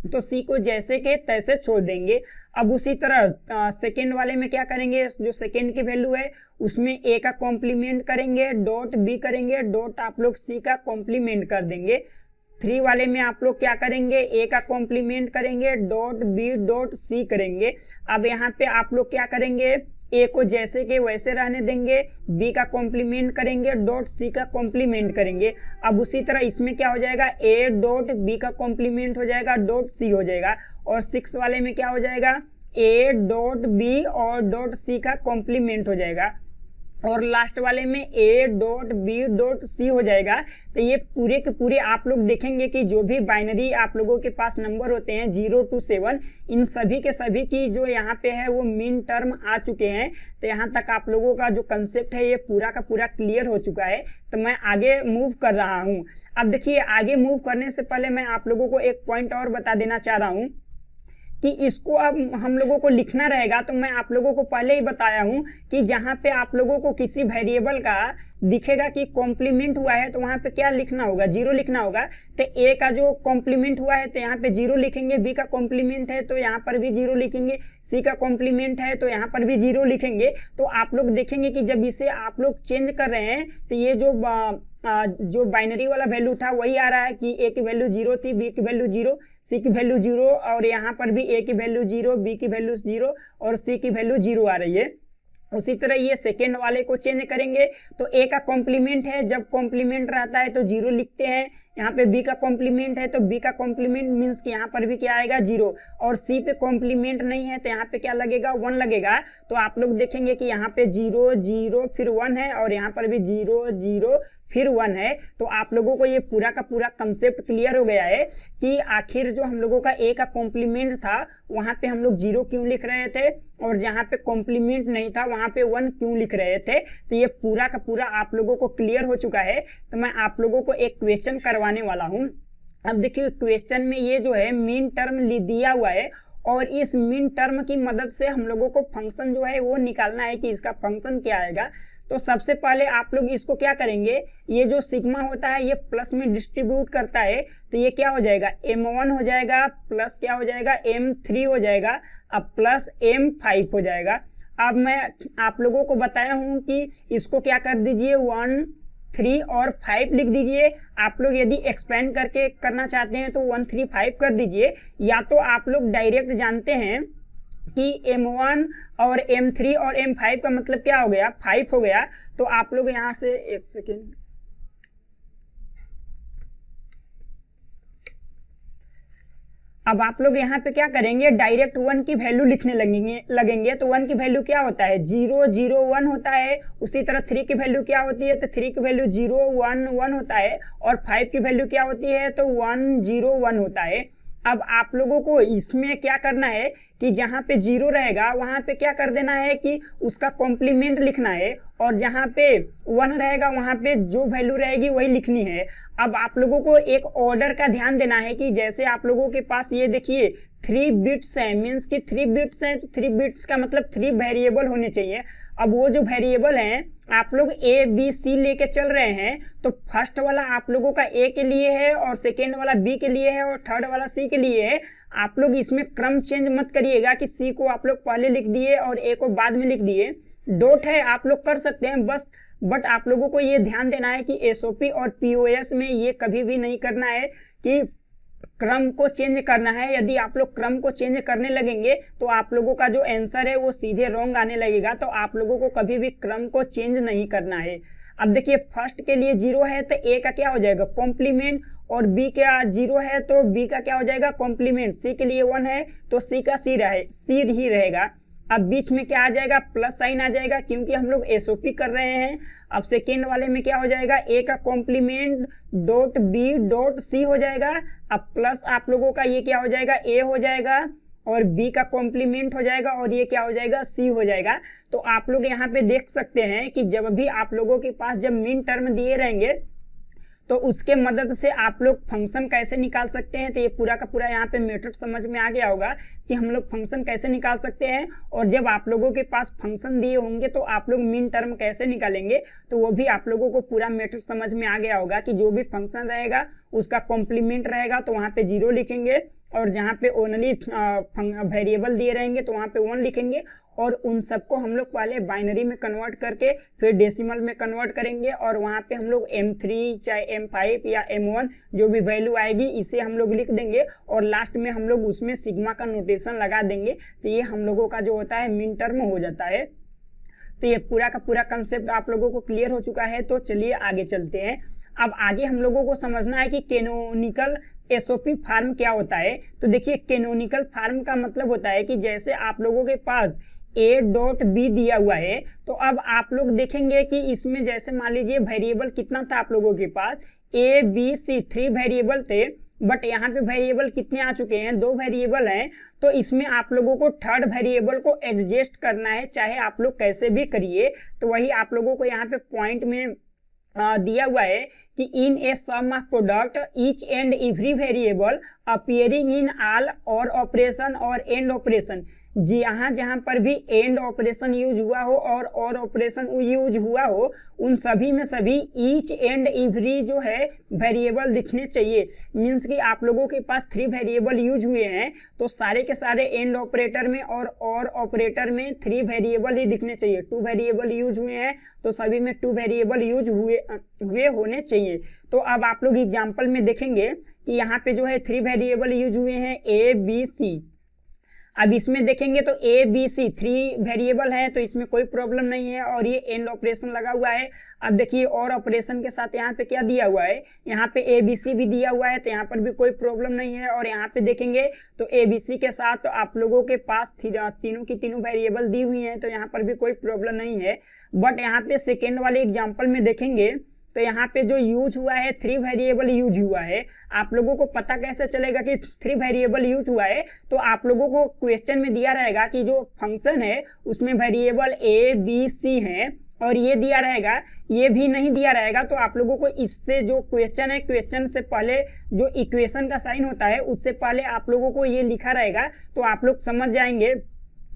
तो c को जैसे के तैसे छोड़ देंगे। अब उसी तरह सेकेंड वाले में क्या करेंगे, जो सेकेंड की वैल्यू है उसमें a का कॉम्प्लीमेंट करेंगे, डॉट b करेंगे, डॉट आप लोग c का कॉम्प्लीमेंट कर देंगे। 3 वाले में आप लोग क्या करेंगे, a का कॉम्प्लीमेंट करेंगे, डॉट b डॉट c करेंगे। अब यहाँ पे आप लोग क्या करेंगे, ए को जैसे के वैसे रहने देंगे, बी का कॉम्प्लीमेंट करेंगे, डॉट सी का कॉम्प्लीमेंट करेंगे। अब उसी तरह इसमें क्या हो जाएगा, ए डॉट बी का कॉम्प्लीमेंट हो जाएगा, डॉट सी हो जाएगा। और 6 वाले में क्या हो जाएगा, ए डॉट बी और डॉट सी का कॉम्प्लीमेंट हो जाएगा। और लास्ट वाले में a dot B dot c हो जाएगा। तो ये पूरे के पूरे आप लोग देखेंगे कि जो भी बाइनरी आप लोगों के पास नंबर होते हैं 0 to 7, इन सभी के सभी की जो यहाँ पे है वो मीन टर्म आ चुके हैं। तो यहाँ तक आप लोगों का जो कंसेप्ट है ये पूरा का पूरा क्लियर हो चुका है। तो मैं आगे मूव कर रहा हूँ। अब देखिए, आगे मूव करने से पहले मैं आप लोगों को एक पॉइंट और बता देना चाह रहा हूँ कि इसको अब हम लोगों को लिखना रहेगा। तो मैं आप लोगों को पहले ही बताया हूं कि जहां पे आप लोगों को किसी वेरिएबल का दिखेगा कि कॉम्प्लीमेंट हुआ है तो वहां पे क्या लिखना होगा, 0 लिखना होगा। तो ए का जो कॉम्प्लीमेंट हुआ है तो यहाँ पे 0 लिखेंगे, बी का कॉम्प्लीमेंट है तो यहाँ पर भी 0 लिखेंगे, सी का कॉम्प्लीमेंट है तो यहाँ पर भी 0 लिखेंगे। तो आप लोग देखेंगे कि जब इसे आप लोग चेंज कर रहे हैं तो ये जो बाइनरी वाला वैल्यू था वही आ रहा है कि ए की वैल्यू 0 थी, बी की वैल्यू 0, सी की वैल्यू 0, और यहाँ पर भी ए की वैल्यू 0, बी की वैल्यू 0 और सी की वैल्यू 0 आ रही है। उसी तरह ये सेकेंड वाले को चेंज करेंगे तो ए का कॉम्प्लीमेंट है, जब कॉम्प्लीमेंट रहता है तो 0 लिखते हैं। यहाँ पे बी का कॉम्प्लीमेंट है तो बी का कॉम्प्लीमेंट मीन्स कि यहाँ पर भी क्या आएगा, 0। और सी पे कॉम्प्लीमेंट नहीं है तो यहाँ पे क्या लगेगा, 1 लगेगा। तो आप लोग देखेंगे कि यहाँ पे 0 0 फिर 1 है और यहाँ पर भी 0 0 फिर 1 है। तो आप लोगों को ये पूरा का पूरा कंसेप्ट क्लियर हो गया है कि आखिर जो हम लोगों का ए का कॉम्प्लीमेंट था वहां पे हम लोग 0 क्यों लिख रहे थे और जहां पे कॉम्प्लीमेंट नहीं था वहां पे 1 क्यों लिख रहे थे। तो ये पूरा का पूरा आप लोगों को क्लियर हो चुका है। तो मैं आप लोगों को एक क्वेश्चन करवाने वाला हूं। अब देखिए, क्वेश्चन में ये जो है मीन टर्म दिया हुआ है और इस मीन टर्म की मदद से हम लोगों को फंक्शन जो है वो निकालना है कि इसका फंक्शन क्या आएगा। तो सबसे पहले आप लोग इसको क्या करेंगे, ये जो सिग्मा होता है ये प्लस में डिस्ट्रीब्यूट करता है तो ये क्या हो जाएगा, m1 हो जाएगा प्लस क्या हो जाएगा, m3 हो जाएगा, अब प्लस m5 हो जाएगा। अब मैं आप लोगों को बताया हूं कि इसको क्या कर दीजिए, 1 3 और 5 लिख दीजिए। आप लोग यदि एक्सपेंड करके करना चाहते हैं तो 1 3 5 कर दीजिए, या तो आप लोग डायरेक्ट जानते हैं कि m1 और m3 और m5 का मतलब क्या हो गया, 5 हो गया। तो आप लोग यहां से एक सेकेंड, अब आप लोग यहाँ पे क्या करेंगे, डायरेक्ट 1 की वैल्यू लिखने लगेंगे। तो 1 की वैल्यू क्या होता है, 0 0 1 होता है। उसी तरह 3 की वैल्यू क्या होती है, तो 3 की वैल्यू 0 1 1 होता है। और 5 की वैल्यू क्या होती है, तो 1 0 1 होता है। अब आप लोगों को इसमें क्या करना है कि जहां पे 0 रहेगा वहां पे क्या कर देना है कि उसका कॉम्प्लीमेंट लिखना है, और जहां पे 1 रहेगा वहां पे जो वैल्यू रहेगी वही लिखनी है। अब आप लोगों को एक ऑर्डर का ध्यान देना है कि जैसे आप लोगों के पास ये देखिए 3 बिट्स हैं, मीन्स कि 3 बिट्स हैं तो 3 बिट्स का मतलब 3 वेरिएबल होने चाहिए। अब वो जो वेरिएबल हैं आप लोग ए बी सी लेके चल रहे हैं, तो फर्स्ट वाला आप लोगों का ए के लिए है और सेकेंड वाला बी के लिए है और थर्ड वाला सी के लिए है। आप लोग इसमें क्रम चेंज मत करिएगा कि सी को आप लोग पहले लिख दिए और ए को बाद में लिख दिए। डॉट है आप लोग कर सकते हैं बस, बट आप लोगों को ये ध्यान देना है कि एसओपी और पीओएस में ये कभी भी नहीं करना है कि क्रम को चेंज करना है। यदि आप लोग क्रम को चेंज करने लगेंगे तो आप लोगों का जो आंसर है वो सीधे रॉन्ग आने लगेगा। तो आप लोगों को कभी भी क्रम को चेंज नहीं करना है। अब देखिए, फर्स्ट के लिए 0 है तो ए का क्या हो जाएगा, कॉम्प्लीमेंट, और बी का 0 है तो बी का क्या हो जाएगा, कॉम्प्लीमेंट। सी के लिए 1 है तो सी का सी ही रहेगा। अब बीच में क्या आ जाएगा, प्लस साइन आ जाएगा क्योंकि हम लोग एसओपी कर रहे हैं। अब सेकेंड वाले में क्या हो जाएगा, ए का complement dot B dot c हो जाएगा। अब प्लस आप लोगों का ये क्या हो जाएगा, ए हो जाएगा और बी का कॉम्प्लीमेंट हो जाएगा और ये क्या हो जाएगा, सी हो जाएगा। तो आप लोग यहाँ पे देख सकते हैं कि जब भी आप लोगों के पास जब मीन टर्म दिए रहेंगे तो उसके मदद से आप लोग फंक्शन कैसे निकाल सकते हैं। तो ये पूरा का पूरा यहाँ पे मेथड समझ में आ गया होगा कि हम लोग फंक्शन कैसे निकाल सकते हैं। और जब आप लोगों के पास फंक्शन दिए होंगे तो आप लोग मीन टर्म कैसे निकालेंगे, तो वो भी आप लोगों को पूरा मेथड समझ में आ गया होगा कि जो भी फंक्शन रहेगा उसका कॉम्प्लीमेंट रहेगा तो वहाँ पे 0 लिखेंगे, और जहाँ पे ओनली वेरिएबल दिए रहेंगे तो वहाँ पे 1 लिखेंगे। और उन सबको हम लोग पहले बाइनरी में कन्वर्ट करके फिर डेसिमल में कन्वर्ट करेंगे, और वहाँ पे हम लोग m3 चाहे m5 या m1 जो भी वैल्यू आएगी इसे हम लोग लिख देंगे, और लास्ट में हम लोग उसमें सिग्मा का नोटेशन लगा देंगे। तो ये हम लोगों का जो होता है मीन टर्म हो जाता है। तो ये पूरा का पूरा कंसेप्ट आप लोगों को क्लियर हो चुका है। तो चलिए आगे चलते हैं। अब आगे हम लोगों को समझना है कि कैनोनिकल एसओपी फार्म क्या होता है। तो देखिए, कैनोनिकल फार्म का मतलब होता है कि जैसे आप लोगों के पास a.b दिया हुआ है, तो अब आप लोग देखेंगे कि इसमें जैसे मान लीजिए वेरिएबल कितना था आप लोगों के पास, a b c 3 वेरिएबल थे, बट यहाँ पे वेरिएबल कितने आ चुके हैं, 2 वेरिएबल हैं। तो इसमें आप लोगों को थर्ड वेरिएबल को एडजस्ट करना है, चाहे आप लोग कैसे भी करिए। तो वही आप लोगों को यहाँ पे पॉइंट में दिया हुआ है कि in a sum of product each and every variable appearing in all or operation और एंड ऑपरेशन, जहां जहां पर भी एंड ऑपरेशन यूज हुआ हो और ऑपरेशन यूज हुआ हो, उन सभी में सभी ईच एंड एवरी जो है वेरिएबल दिखने चाहिए। मीन्स कि आप लोगों के पास 3 वेरिएबल यूज हुए हैं, तो सारे के सारे एंड ऑपरेटर में और ऑपरेटर में 3 वेरिएबल ही दिखने चाहिए। 2 वेरिएबल यूज हुए हैं तो सभी में 2 वेरिएबल यूज हुए होने चाहिए। तो अब आप लोग एग्जाम्पल में देखेंगे कि यहाँ पे जो है 3 वेरिएबल यूज हुए हैं a b c। अब इसमें देखेंगे तो a b c 3 वेरिएबल है, तो इसमें कोई प्रॉब्लम नहीं है और ये एंड ऑपरेशन लगा हुआ है। अब देखिए और ऑपरेशन के साथ यहाँ पे क्या दिया हुआ है, यहाँ पे a b c भी दिया हुआ है, तो यहाँ पर भी कोई प्रॉब्लम नहीं है। और यहाँ पे देखेंगे तो a b c के साथ तो आप लोगों के पास तीनों की तीनों वेरिएबल दी हुई हैं, तो यहाँ पर भी कोई प्रॉब्लम नहीं है। बट यहाँ पे सेकेंड वाले एग्जाम्पल में देखेंगे तो यहाँ पे जो यूज हुआ है 3 वेरिएबल यूज हुआ है। आप लोगों को पता कैसे चलेगा कि 3 वेरिएबल यूज हुआ है, तो आप लोगों को क्वेश्चन में दिया रहेगा कि जो फंक्शन है उसमें वेरिएबल a b c है और ये दिया रहेगा, ये भी नहीं दिया रहेगा। तो आप लोगों को इससे जो क्वेश्चन है, क्वेश्चन से पहले जो इक्वेशन का साइन होता है उससे पहले आप लोगों को ये लिखा रहेगा, तो आप लोग समझ जाएंगे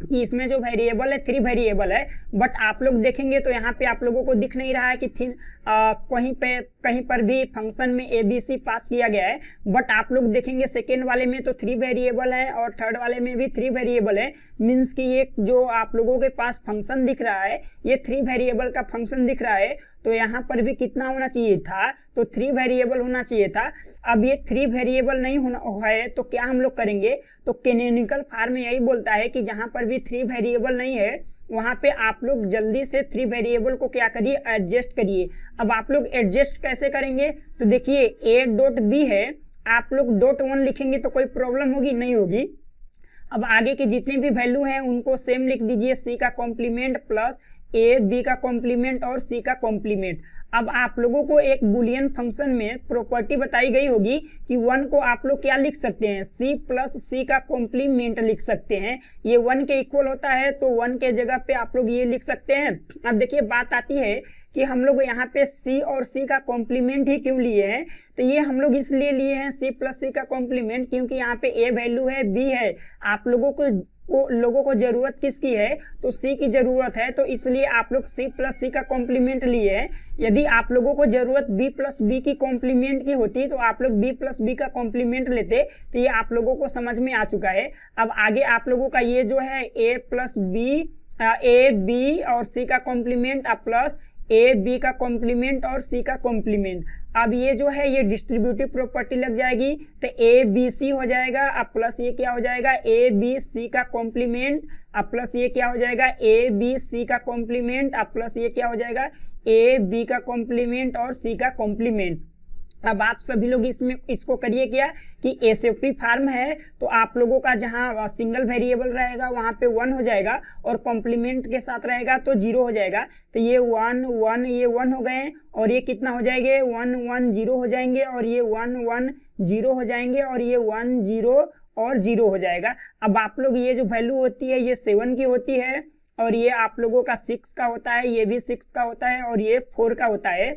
कि इसमें जो वेरिएबल है 3 वेरिएबल है। बट आप लोग देखेंगे तो यहाँ पे आप लोगों को दिख नहीं रहा है कि कहीं पर भी फंक्शन में a b c पास किया गया है। बट आप लोग देखेंगे सेकेंड वाले में तो 3 वेरिएबल है और थर्ड वाले में भी 3 वेरिएबल है। मीन्स कि ये जो आप लोगों के पास फंक्शन दिख रहा है ये 3 वेरिएबल का फंक्शन दिख रहा है, तो यहाँ पर भी कितना होना चाहिए था, तो 3 वेरिएबल होना चाहिए था। अब ये 3 वेरिएबल नहीं होना है तो क्या हम लोग करेंगे, तो कैनोनिकल फार्म यही बोलता है कि जहां पर भी 3 वेरिएबल नहीं है वहां पे आप लोग जल्दी से 3 वेरिएबल को क्या करिए, एडजस्ट करिए। अब आप लोग एडजस्ट कैसे करेंगे, तो देखिए a.b है, आप लोग .1 लिखेंगे तो कोई प्रॉब्लम होगी, नहीं होगी। अब आगे के जितने भी वैल्यू हैं उनको सेम लिख दीजिए, c का कॉम्प्लीमेंट प्लस a b का कॉम्प्लीमेंट और c का कॉम्प्लीमेंट। अब आप लोगों को एक बुलियन फंक्शन में प्रॉपर्टी बताई गई होगी कि 1 को आप लोग क्या लिख सकते हैं, c प्लस c का कॉम्प्लीमेंट लिख सकते हैं। ये 1 के इक्वल होता है, तो 1 के जगह पे आप लोग ये लिख सकते हैं। अब देखिए बात आती है कि हम लोग यहाँ पे c और c का कॉम्प्लीमेंट ही क्यों लिए हैं, तो ये हम लोग इसलिए लिए हैं c प्लस c का कॉम्प्लीमेंट क्योंकि यहाँ पे a वैल्यू है, b है। आप लोगों को जरूरत किसकी है, तो c की जरूरत है, तो इसलिए आप लोग c प्लस c का कॉम्प्लीमेंट लिए हैं। यदि आप लोगों को जरूरत b प्लस b की कॉम्प्लीमेंट की होती तो आप लोग b प्लस b का कॉम्प्लीमेंट लेते, तो ये आप लोगों को समझ में आ चुका है। अब आगे आप लोगों का ये जो है a plus b, a b और c का कॉम्प्लीमेंट प्लस a b का कॉम्प्लीमेंट और c का कॉम्प्लीमेंट। अब ये जो है ये डिस्ट्रीब्यूटिव प्रॉपर्टी लग जाएगी, तो a b c हो जाएगा, अब प्लस ये क्या हो जाएगा, a b c का कॉम्प्लीमेंट, अब प्लस ये क्या हो जाएगा, a b c का कॉम्प्लीमेंट, अब प्लस ये क्या हो जाएगा, a b का कॉम्प्लीमेंट और c का कॉम्प्लीमेंट। अब आप सभी लोग इसको करिए क्या कि एसओपी फार्म है, तो आप लोगों का जहां सिंगल वेरिएबल रहेगा वहां पे 1 हो जाएगा और कॉम्प्लीमेंट के साथ रहेगा तो 0 हो जाएगा। तो ये 1 1 ये 1 हो गए और ये कितना हो जाएंगे, 1 1 0 हो जाएंगे और ये 1 1 0 हो जाएंगे और ये 1 0 और 0 हो जाएगा। अब आप लोग ये जो वैल्यू होती है ये 7 की होती है और ये आप लोगों का 6 का होता है, ये भी 6 का होता है और ये 4 का होता है।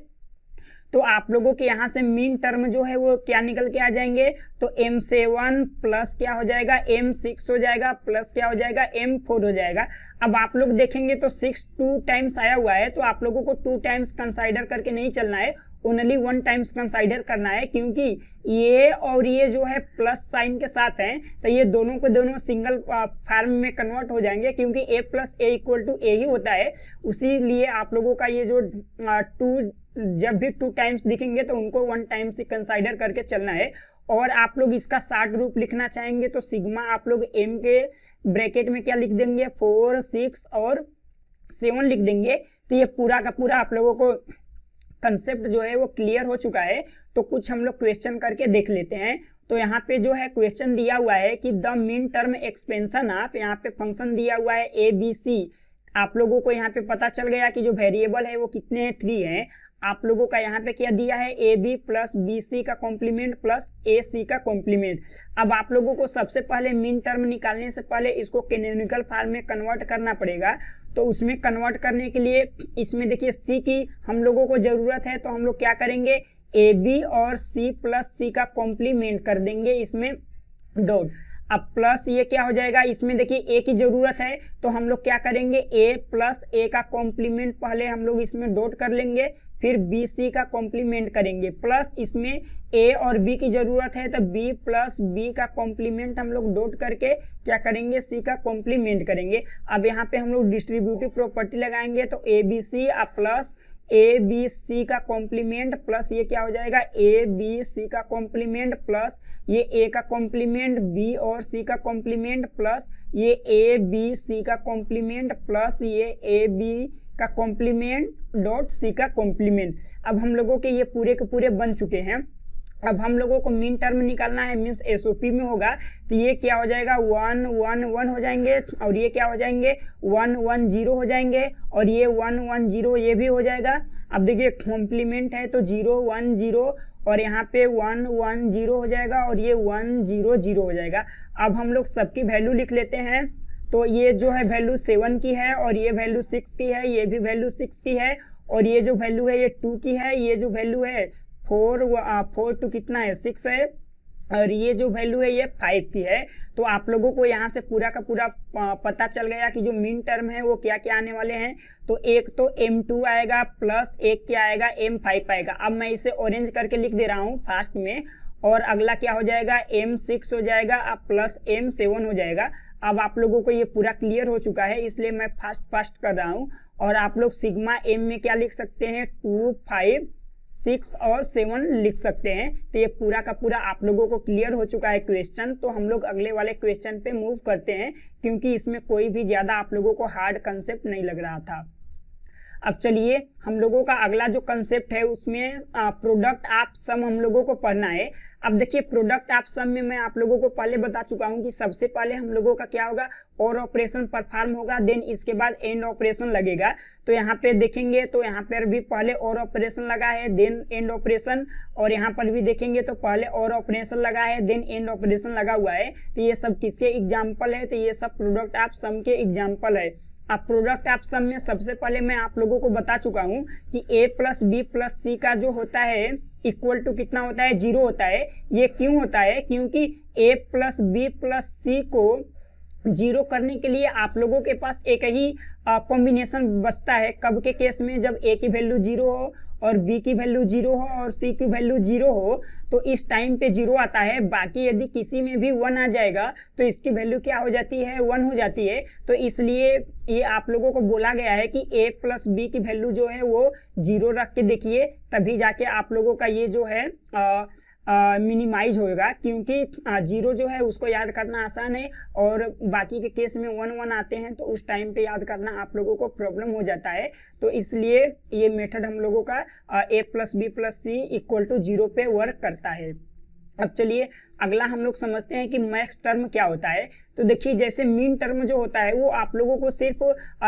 तो आप लोगों के यहाँ से मीन टर्म जो है वो क्या निकल के आ जाएंगे, तो m7 प्लस क्या हो जाएगा, m6 हो जाएगा प्लस क्या हो जाएगा, m4 हो जाएगा। अब आप लोग देखेंगे तो 6 2 टाइम्स आया हुआ है, तो आप लोगों को 2 टाइम्स कंसाइडर करके नहीं चलना है, ओनली 1 टाइम्स कंसाइडर करना है, क्योंकि ये और ये जो है प्लस साइन के साथ हैं, तो ये दोनों को दोनों सिंगल फार्म में कन्वर्ट हो जाएंगे, क्योंकि a plus a equal to a ही होता है। उसी लिए आप लोगों का ये जो 2 जब भी 2 टाइम्स दिखेंगे तो उनको 1 टाइम्स ही कंसाइडर करके चलना है। और आप लोग इसका शॉर्ट रूप लिखना चाहेंगे तो सिग्मा आप लोग m के ब्रैकेट में क्या लिख देंगे, 4 6 और 7 लिख देंगे तो ये पूरा का पूरा आप लोगों को कंसेप्ट जो है वो क्लियर हो चुका है। तो कुछ हम लोग क्वेश्चन करके देख लेते हैं। तो यहाँ पे जो है क्वेश्चन दिया हुआ है कि the mean term expansion of, यहाँ पे फंक्शन दिया हुआ है ABC। आप लोगों को यहाँ पे पता चल गया कि जो वेरिएबल है वो कितने हैं, 3 हैं। आप लोगों का यहाँ पे क्या दिया है, AB प्लस BC का कॉम्प्लीमेंट प्लस AC का कॉम्प्लीमेंट। अब आप लोगों को सबसे पहले मीन टर्म निकालने से पहले इसको कैनोनिकल फॉर्म में कन्वर्ट करना पड़ेगा। तो उसमें कन्वर्ट करने के लिए इसमें देखिए C की हम लोगों को जरूरत है, तो हम लोग क्या करेंगे, AB और C प्लस C का कॉम्प्लीमेंट कर देंगे इसमें डॉट। अब प्लस ये क्या हो जाएगा, इसमें देखिए A की जरूरत है तो हम लोग क्या करेंगे, A प्लस A का कॉम्प्लीमेंट पहले हम लोग इसमें डॉट कर लेंगे, फिर BC का कॉम्प्लीमेंट करेंगे, प्लस इसमें A और B की जरूरत है तो B प्लस B का कॉम्प्लीमेंट हम लोग डॉट करके क्या करेंगे, C का कॉम्प्लीमेंट करेंगे। अब यहाँ पे हम लोग डिस्ट्रीब्यूटिव प्रॉपर्टी लगाएंगे तो ABC प्लस ABC का कॉम्प्लीमेंट प्लस ये क्या हो जाएगा, ABC का कॉम्प्लीमेंट प्लस ये A का कॉम्प्लीमेंट, B और C का कॉम्प्लीमेंट प्लस ये ABC का कॉम्प्लीमेंट प्लस ये AB का कॉम्प्लीमेंट डॉट C का कॉम्प्लीमेंट। अब हम लोगों के ये पूरे के पूरे बन चुके हैं। अब हम लोगों को मीन टर्म निकालना है, मीन्स SOP में होगा तो ये क्या हो जाएगा, 1 1 1 हो जाएंगे और ये क्या हो जाएंगे, 1 1 0 हो जाएंगे और ये 1 1 0 ये भी हो जाएगा। अब देखिए कॉम्प्लीमेंट है तो 0 1 0 और यहाँ पे 1 1 0 हो जाएगा और ये 1 0 0 हो जाएगा। अब हम लोग सबकी वैल्यू लिख लेते हैं। तो ये जो है वैल्यू 7 की है और ये वैल्यू 6 की है, ये भी वैल्यू 6 की है और ये जो वैल्यू है ये 2 की है, ये जो वैल्यू है 4 टू कितना है 6 है और ये जो वैल्यू है ये 5 की है। तो आप लोगों को यहाँ से पूरा का पूरा पता चल गया कि जो मीन टर्म है वो क्या क्या आने वाले हैं। तो एक तो M2 आएगा प्लस एक क्या आएगा, M5 आएगा। अब मैं इसे ऑरेंज करके लिख दे रहा हूँ फास्ट में, और अगला क्या हो जाएगा, M6 हो जाएगा प्लस M7 हो जाएगा। अब आप लोगों को ये पूरा क्लियर हो चुका है इसलिए मैं फास्ट कर रहा हूँ। और आप लोग सिग्मा M में क्या लिख सकते हैं, 2 5 6 और 7 लिख सकते हैं। तो ये पूरा का पूरा आप लोगों को क्लियर हो चुका है क्वेश्चन। तो हम लोग अगले वाले क्वेश्चन पे मूव करते हैं क्योंकि इसमें कोई भी ज्यादा आप लोगों को हार्ड कंसेप्ट नहीं लग रहा था। अब चलिए हम लोगों का अगला जो कंसेप्ट है उसमें प्रोडक्ट ऑफ सम हम लोगों को पढ़ना है। अब देखिए प्रोडक्ट ऑफ सम में मैं आप लोगों को पहले बता चुका हूं कि सबसे पहले हम लोगों का क्या होगा, और ऑपरेशन परफॉर्म होगा, देन इसके बाद एंड ऑपरेशन लगेगा। तो यहाँ पे देखेंगे तो यहाँ पर भी पहले और ऑपरेशन लगा है देन एंड ऑपरेशन, और यहाँ पर भी देखेंगे तो पहले और ऑपरेशन लगा है देन एंड ऑपरेशन लगा हुआ है। तो ये सब किसके एग्जाम्पल है, तो ये सब प्रोडक्ट ऑफ सम के एग्जाम्पल है। अब प्रोडक्ट ऑफ सम में सबसे पहले मैं आप लोगों को बता चुका हूं कि A plus B plus C का जो होता है इक्वल टू कितना होता है, 0 होता है। ये क्यों होता है, क्योंकि A plus B plus C को 0 करने के लिए आप लोगों के पास एक ही कॉम्बिनेशन बचता है। कब के केस में, जब A की वैल्यू 0 हो और B की वैल्यू 0 हो और C की वैल्यू 0 हो, तो इस टाइम पे 0 आता है। बाकी यदि किसी में भी 1 आ जाएगा तो इसकी वैल्यू क्या हो जाती है, 1 हो जाती है। तो इसलिए ये आप लोगों को बोला गया है कि A प्लस B की वैल्यू जो है वो 0 रख के देखिए, तभी जाके आप लोगों का ये जो है मिनिमाइज होगा। क्योंकि 0 जो है उसको याद करना आसान है और बाकी के केस में 1 1 आते हैं तो उस टाइम पे याद करना आप लोगों को प्रॉब्लम हो जाता है। तो इसलिए ये मेथड हम लोगों का A plus B plus C equal to 0 पे वर्क करता है। अब चलिए अगला हम लोग समझते हैं कि मैक्स टर्म क्या होता है। तो देखिए जैसे मीन टर्म जो होता है वो आप लोगों को सिर्फ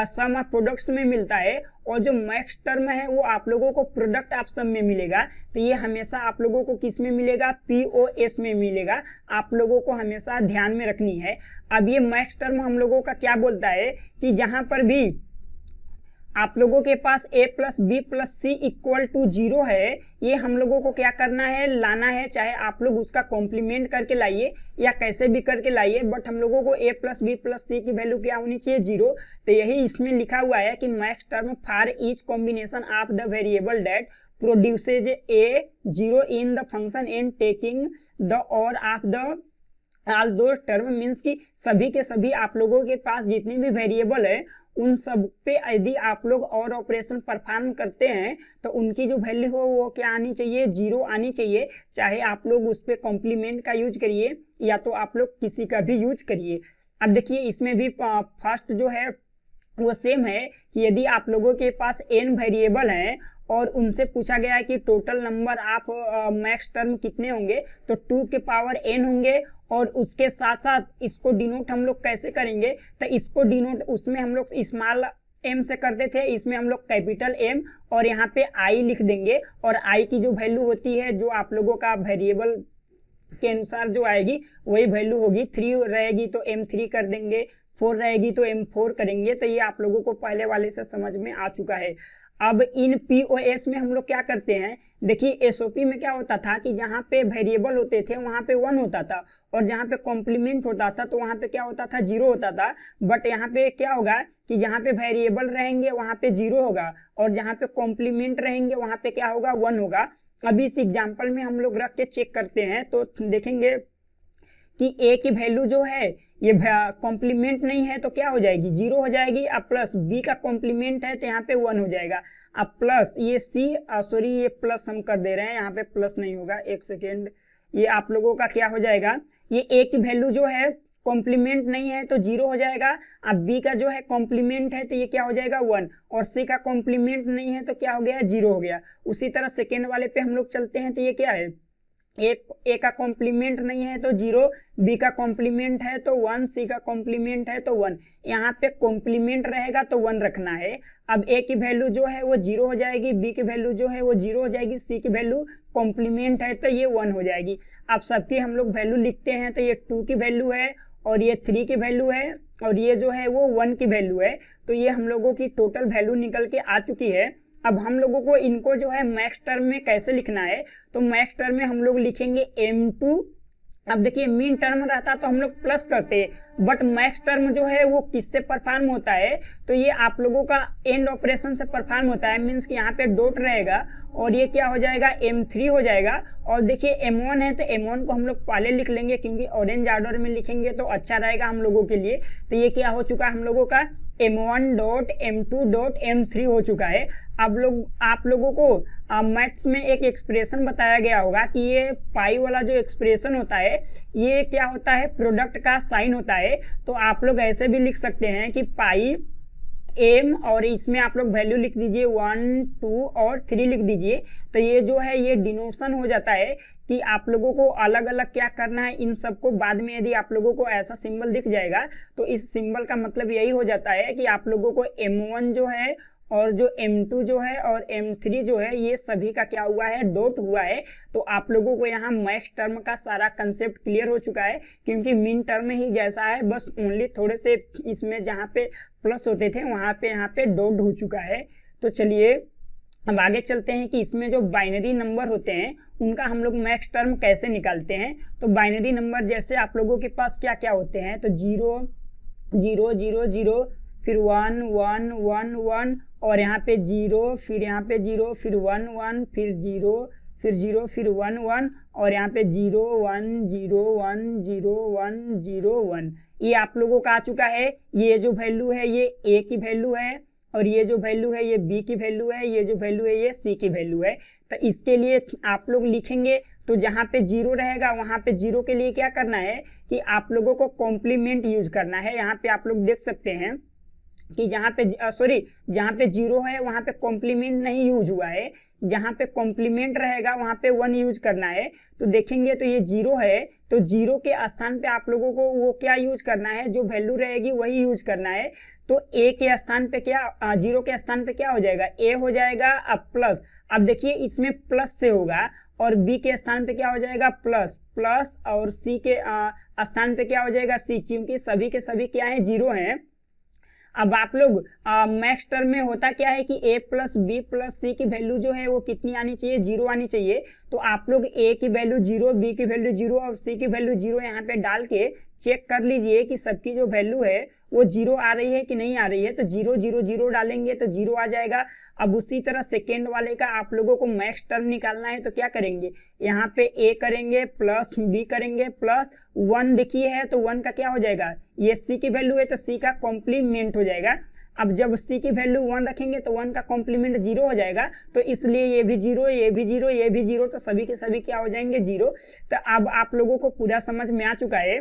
सम ऑफ प्रोडक्ट्स में मिलता है, और जो मैक्स टर्म है वो आप लोगों को प्रोडक्ट ऑफ सम में मिलेगा। तो ये हमेशा आप लोगों को किस में मिलेगा, POS में मिलेगा। आप लोगों को हमेशा ध्यान में रखनी है। अब ये मैक्स टर्म हम लोगों का क्या बोलता है कि जहां पर भी आप लोगों के पास A plus B plus C equal to 0 है, ये हम लोगों को क्या करना है, लाना है। चाहे आप लोग उसका कॉम्प्लीमेंट करके लाइए या कैसे भी करके लाइए, बट हम लोगों को A plus B plus C की वैल्यू क्या होनी चाहिए, 0। तो यही इसमें लिखा हुआ है कि max term for each combination of the variable that produces A0 in the function and taking the और ऑफ द ऑल दो टर्म, मीन्स कि सभी के सभी आप लोगों के पास जितने भी वेरिएबल है उन सब पे यदि आप लोग और ऑपरेशन परफॉर्म करते हैं तो उनकी जो वैल्यू हो वो क्या आनी चाहिए, 0 आनी चाहिए। चाहे आप लोग उस पर कॉम्प्लीमेंट का यूज करिए या तो आप लोग किसी का भी यूज करिए। अब देखिए इसमें भी फर्स्ट जो है वो सेम है कि यदि आप लोगों के पास n वेरिएबल हैं और उनसे पूछा गया है कि टोटल नंबर आप मैक्स टर्म कितने होंगे, तो 2 के पावर n होंगे। और उसके साथ साथ इसको डिनोट हम लोग कैसे करेंगे, तो इसको डिनोट उसमें हम लोग स्मॉल m से करते थे, इसमें हम लोग कैपिटल M और यहाँ पे I लिख देंगे। और I की जो वैल्यू होती है, जो आप लोगों का वेरिएबल के अनुसार जो आएगी वही वैल्यू होगी। 3 रहेगी तो M3 कर देंगे, 4 रहेगी तो M4 करेंगे। तो ये आप लोगों को पहले वाले से समझ में आ चुका है। अब इन POS में हम लोग क्या करते हैं, देखिए SOP में क्या होता था कि जहाँ पे वेरिएबल होते थे वहाँ पे 1 होता था, और जहाँ पे कॉम्प्लीमेंट होता था तो वहाँ पे क्या होता था, 0 होता था। बट यहाँ पे क्या होगा कि जहाँ पे वेरिएबल रहेंगे वहाँ पे 0 होगा, और जहाँ पे कॉम्प्लीमेंट रहेंगे वहाँ पे क्या होगा, 1 होगा। अभी इस एग्जाम्पल में हम लोग रख के चेक करते हैं तो देखेंगे कि a की वैल्यू जो है ये कॉम्प्लीमेंट नहीं है तो क्या हो जाएगी, 0 हो जाएगी। अब प्लस b का कॉम्प्लीमेंट है तो यहाँ पे 1 हो जाएगा। अब प्लस ये ये प्लस हम कर दे रहे हैं, यहाँ पे प्लस नहीं होगा, एक सेकेंड। ये आप लोगों का क्या हो जाएगा, ये a की वैल्यू जो है कॉम्प्लीमेंट नहीं है तो 0 हो जाएगा। अब b का जो है कॉम्प्लीमेंट है तो ये क्या हो जाएगा, 1। और c का कॉम्प्लीमेंट नहीं है तो क्या हो गया, 0 हो गया। उसी तरह सेकेंड वाले पे हम लोग चलते हैं तो ये क्या है, ए का कॉम्प्लीमेंट नहीं है तो 0, बी का कॉम्प्लीमेंट है तो 1, सी का कॉम्प्लीमेंट है तो 1। यहाँ पे कॉम्प्लीमेंट रहेगा तो 1 रखना है। अब ए की वैल्यू जो है वो 0 हो जाएगी, बी की वैल्यू जो है वो 0 हो जाएगी, सी की वैल्यू कॉम्प्लीमेंट है तो ये 1 हो जाएगी। अब सबकी हम लोग वैल्यू लिखते हैं तो ये 2 की वैल्यू है, और ये 3 की वैल्यू है, और ये जो है वो 1 की वैल्यू है। तो ये हम लोगों की टोटल वैल्यू निकल के आ चुकी है। अब हम लोगों को इनको जो है मैक्स टर्म में कैसे लिखना है, तो मैक्स टर्म में हम लोग लिखेंगे M2। अब देखिए मीन टर्म रहता तो हम लोग प्लस करते, बट मैक्स टर्म जो है वो किससे परफॉर्म होता है, तो ये आप लोगों का एंड ऑपरेशन से परफॉर्म होता है। मीन्स कि यहाँ पे डॉट रहेगा और ये क्या हो जाएगा, M3 हो जाएगा। और देखिए M1 है तो M1 को हम लोग पहले लिख लेंगे, क्योंकि ऑरेंज ऑर्डर में लिखेंगे तो अच्छा रहेगा हम लोगों के लिए। तो ये क्या हो चुका है हम लोगों का, M1 dot M2 dot M3 हो चुका है। अब आप लोगों को मैथ्स में एक एक्सप्रेशन बताया गया होगा कि ये पाई वाला जो एक्सप्रेशन होता है ये क्या होता है, प्रोडक्ट का साइन होता है। तो आप लोग ऐसे भी लिख सकते हैं कि पाई m, और इसमें आप लोग वैल्यू लिख दीजिए 1, 2 और 3 लिख दीजिए। तो ये जो है ये डिनोशन हो जाता है कि आप लोगों को अलग अलग क्या करना है इन सबको। बाद में यदि आप लोगों को ऐसा सिंबल दिख जाएगा तो इस सिंबल का मतलब यही हो जाता है कि आप लोगों को M1 जो है और जो M2 जो है और M3 जो है ये सभी का क्या हुआ है, डॉट हुआ है। तो आप लोगों को यहाँ मैक्स टर्म का सारा कंसेप्ट क्लियर हो चुका है, क्योंकि मिन टर्म ही जैसा है, बस ओनली थोड़े से इसमें जहाँ पे प्लस होते थे वहाँ पे यहाँ पे डॉट हो चुका है। तो चलिए अब आगे चलते हैं कि इसमें जो बाइनरी नंबर होते हैं उनका हम लोग मैक्स टर्म कैसे निकालते हैं। तो बाइनरी नंबर जैसे आप लोगों के पास क्या क्या होते हैं, तो 0 0 0 0, फिर 1 1 1 1, और यहाँ पे 0, फिर यहाँ पे 0, फिर 1 1, फिर 0, फिर 0, फिर 1 1, और यहाँ पे 0 1 0 1 0 1 0 1। ये आप लोगों का आ चुका है। ये जो वैल्यू है ये A की वैल्यू है, और ये जो वैल्यू है ये B की वैल्यू है, ये जो वैल्यू है ये C की वैल्यू है। तो इसके लिए आप लोग लिखेंगे तो जहाँ पे 0 रहेगा वहाँ पे 0 के लिए क्या करना है कि आप लोगों को कॉम्प्लीमेंट यूज करना है। यहाँ पे आप लोग देख सकते हैं कि जहाँ पे जहाँ पे 0 है वहाँ पे कॉम्प्लीमेंट नहीं यूज हुआ है, जहाँ पे कॉम्प्लीमेंट रहेगा वहाँ पे 1 यूज करना है। तो देखेंगे तो ये 0 है, तो 0 के स्थान पे आप लोगों को वो क्या यूज करना है, जो वैल्यू रहेगी वही यूज करना है। तो A के स्थान पे क्या, 0 के स्थान पे क्या हो जाएगा, A हो जाएगा। अब प्लस, अब देखिए इसमें प्लस से होगा, और B के स्थान पे क्या हो जाएगा, प्लस प्लस, और C के स्थान पे क्या हो जाएगा, C, क्योंकि सभी के सभी क्या है, 0 हैं। अब आप लोग मैक्स टर्म में होता क्या है कि A plus B plus C की वैल्यू जो है वो कितनी आनी चाहिए, 0 आनी चाहिए। तो आप लोग A की वैल्यू 0, B की वैल्यू 0 और C की वैल्यू 0 यहाँ पे डाल के चेक कर लीजिए कि सबकी जो वैल्यू है वो 0 आ रही है कि नहीं आ रही है। तो 0 0 0 डालेंगे तो 0 आ जाएगा। अब उसी तरह सेकेंड वाले का आप लोगों को मैक्स टर्म निकालना है तो क्या करेंगे, यहाँ पे A करेंगे प्लस B करेंगे प्लस 1 देखिए है, तो 1 का क्या हो जाएगा, ये C की वैल्यू है तो C का कॉम्प्लीमेंट हो जाएगा। अब जब C की वैल्यू 1 रखेंगे तो 1 का कॉम्प्लीमेंट 0 हो जाएगा, तो इसलिए ये भी 0, ये भी 0, ये भी 0, तो सभी के सभी क्या हो जाएंगे, 0। तो अब आप लोगों को पूरा समझ में आ चुका है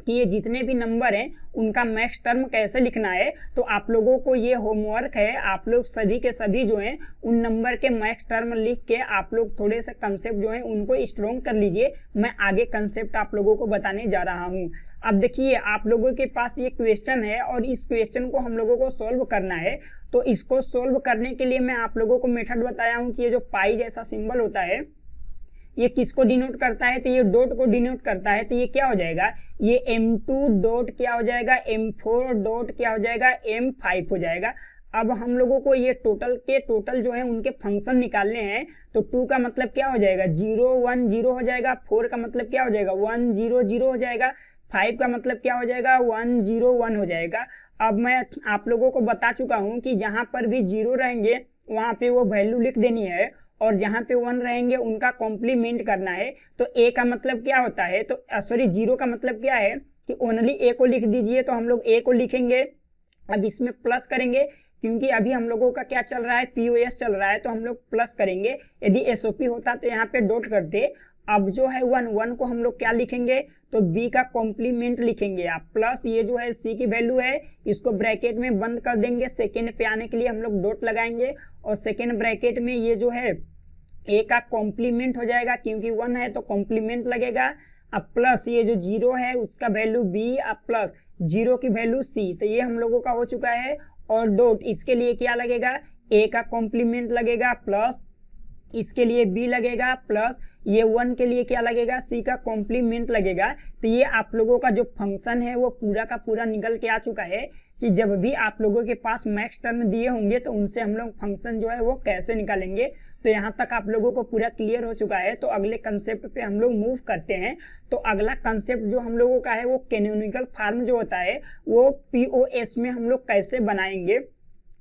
कि ये जितने भी नंबर हैं उनका मैक्स टर्म कैसे लिखना है। तो आप लोगों को ये होमवर्क है, आप लोग सभी के सभी जो हैं उन नंबर के मैक्स टर्म लिख के आप लोग थोड़े से कंसेप्ट जो हैं उनको स्ट्रॉन्ग कर लीजिए। मैं आगे कंसेप्ट आप लोगों को बताने जा रहा हूँ। अब देखिए आप लोगों के पास ये क्वेश्चन है और इस क्वेश्चन को हम लोगों को सॉल्व करना है। तो इसको सॉल्व करने के लिए मैं आप लोगों को मेथड बताया हूँ कि ये जो पाई जैसा सिंबल होता है ये किसको डिनोट करता है, तो ये डॉट को डिनोट करता है। तो ये क्या हो जाएगा, ये M2 डॉट क्या हो जाएगा, M4 डॉट क्या हो जाएगा, M5 हो जाएगा। अब हम लोगों को ये टोटल के टोटल जो है उनके फंक्शन निकालने हैं। तो 2 का मतलब क्या हो जाएगा, 0 1 0 हो जाएगा। 4 का मतलब क्या हो जाएगा, 1 0 0 हो जाएगा। 5 का मतलब क्या हो जाएगा, 1 0 1 हो जाएगा। अब मैं आप लोगों को बता चुका हूँ कि जहां पर भी 0 रहेंगे वहां पे वो वैल्यू लिख देनी है और जहां पे 1 रहेंगे उनका कॉम्प्लीमेंट करना है। तो ए का मतलब क्या होता है, तो सॉरी 0 का मतलब क्या है कि ओनली ए को लिख दीजिए। तो हम लोग ए को लिखेंगे। अब इसमें प्लस करेंगे क्योंकि अभी हम लोगों का क्या चल रहा है, POS चल रहा है, तो हम लोग प्लस करेंगे। यदि SOP होता तो यहाँ पे डॉट करते। अब जो है 1 को हम लोग क्या लिखेंगे, तो बी का कॉम्प्लीमेंट लिखेंगे आप, प्लस ये जो है सी की वैल्यू है इसको ब्रैकेट में बंद कर देंगे। सेकेंड पे आने के लिए हम लोग डॉट लगाएंगे और सेकेंड ब्रैकेट में ये जो है ए का कॉम्प्लीमेंट हो जाएगा क्योंकि 1 है तो कॉम्प्लीमेंट लगेगा। अब प्लस ये जो 0 है उसका वैल्यू बी, अब प्लस 0 की वैल्यू सी। तो ये हम लोगों का हो चुका है। और डॉट इसके लिए क्या लगेगा, ए का कॉम्प्लीमेंट लगेगा, प्लस इसके लिए बी लगेगा, प्लस ये 1 के लिए क्या लगेगा, सी का कॉम्प्लीमेंट लगेगा। तो ये आप लोगों का जो फंक्शन है वो पूरा का पूरा निकल के आ चुका है कि जब भी आप लोगों के पास मैक्स टर्म दिए होंगे तो उनसे हम लोग फंक्शन जो है वो कैसे निकालेंगे। तो यहाँ तक आप लोगों को पूरा क्लियर हो चुका है। तो अगले कंसेप्ट पे हम लोग मूव करते हैं। तो अगला कंसेप्ट जो हम लोगों का है वो कैनोनिकल फॉर्म जो होता है वो POS में हम लोग कैसे बनाएंगे।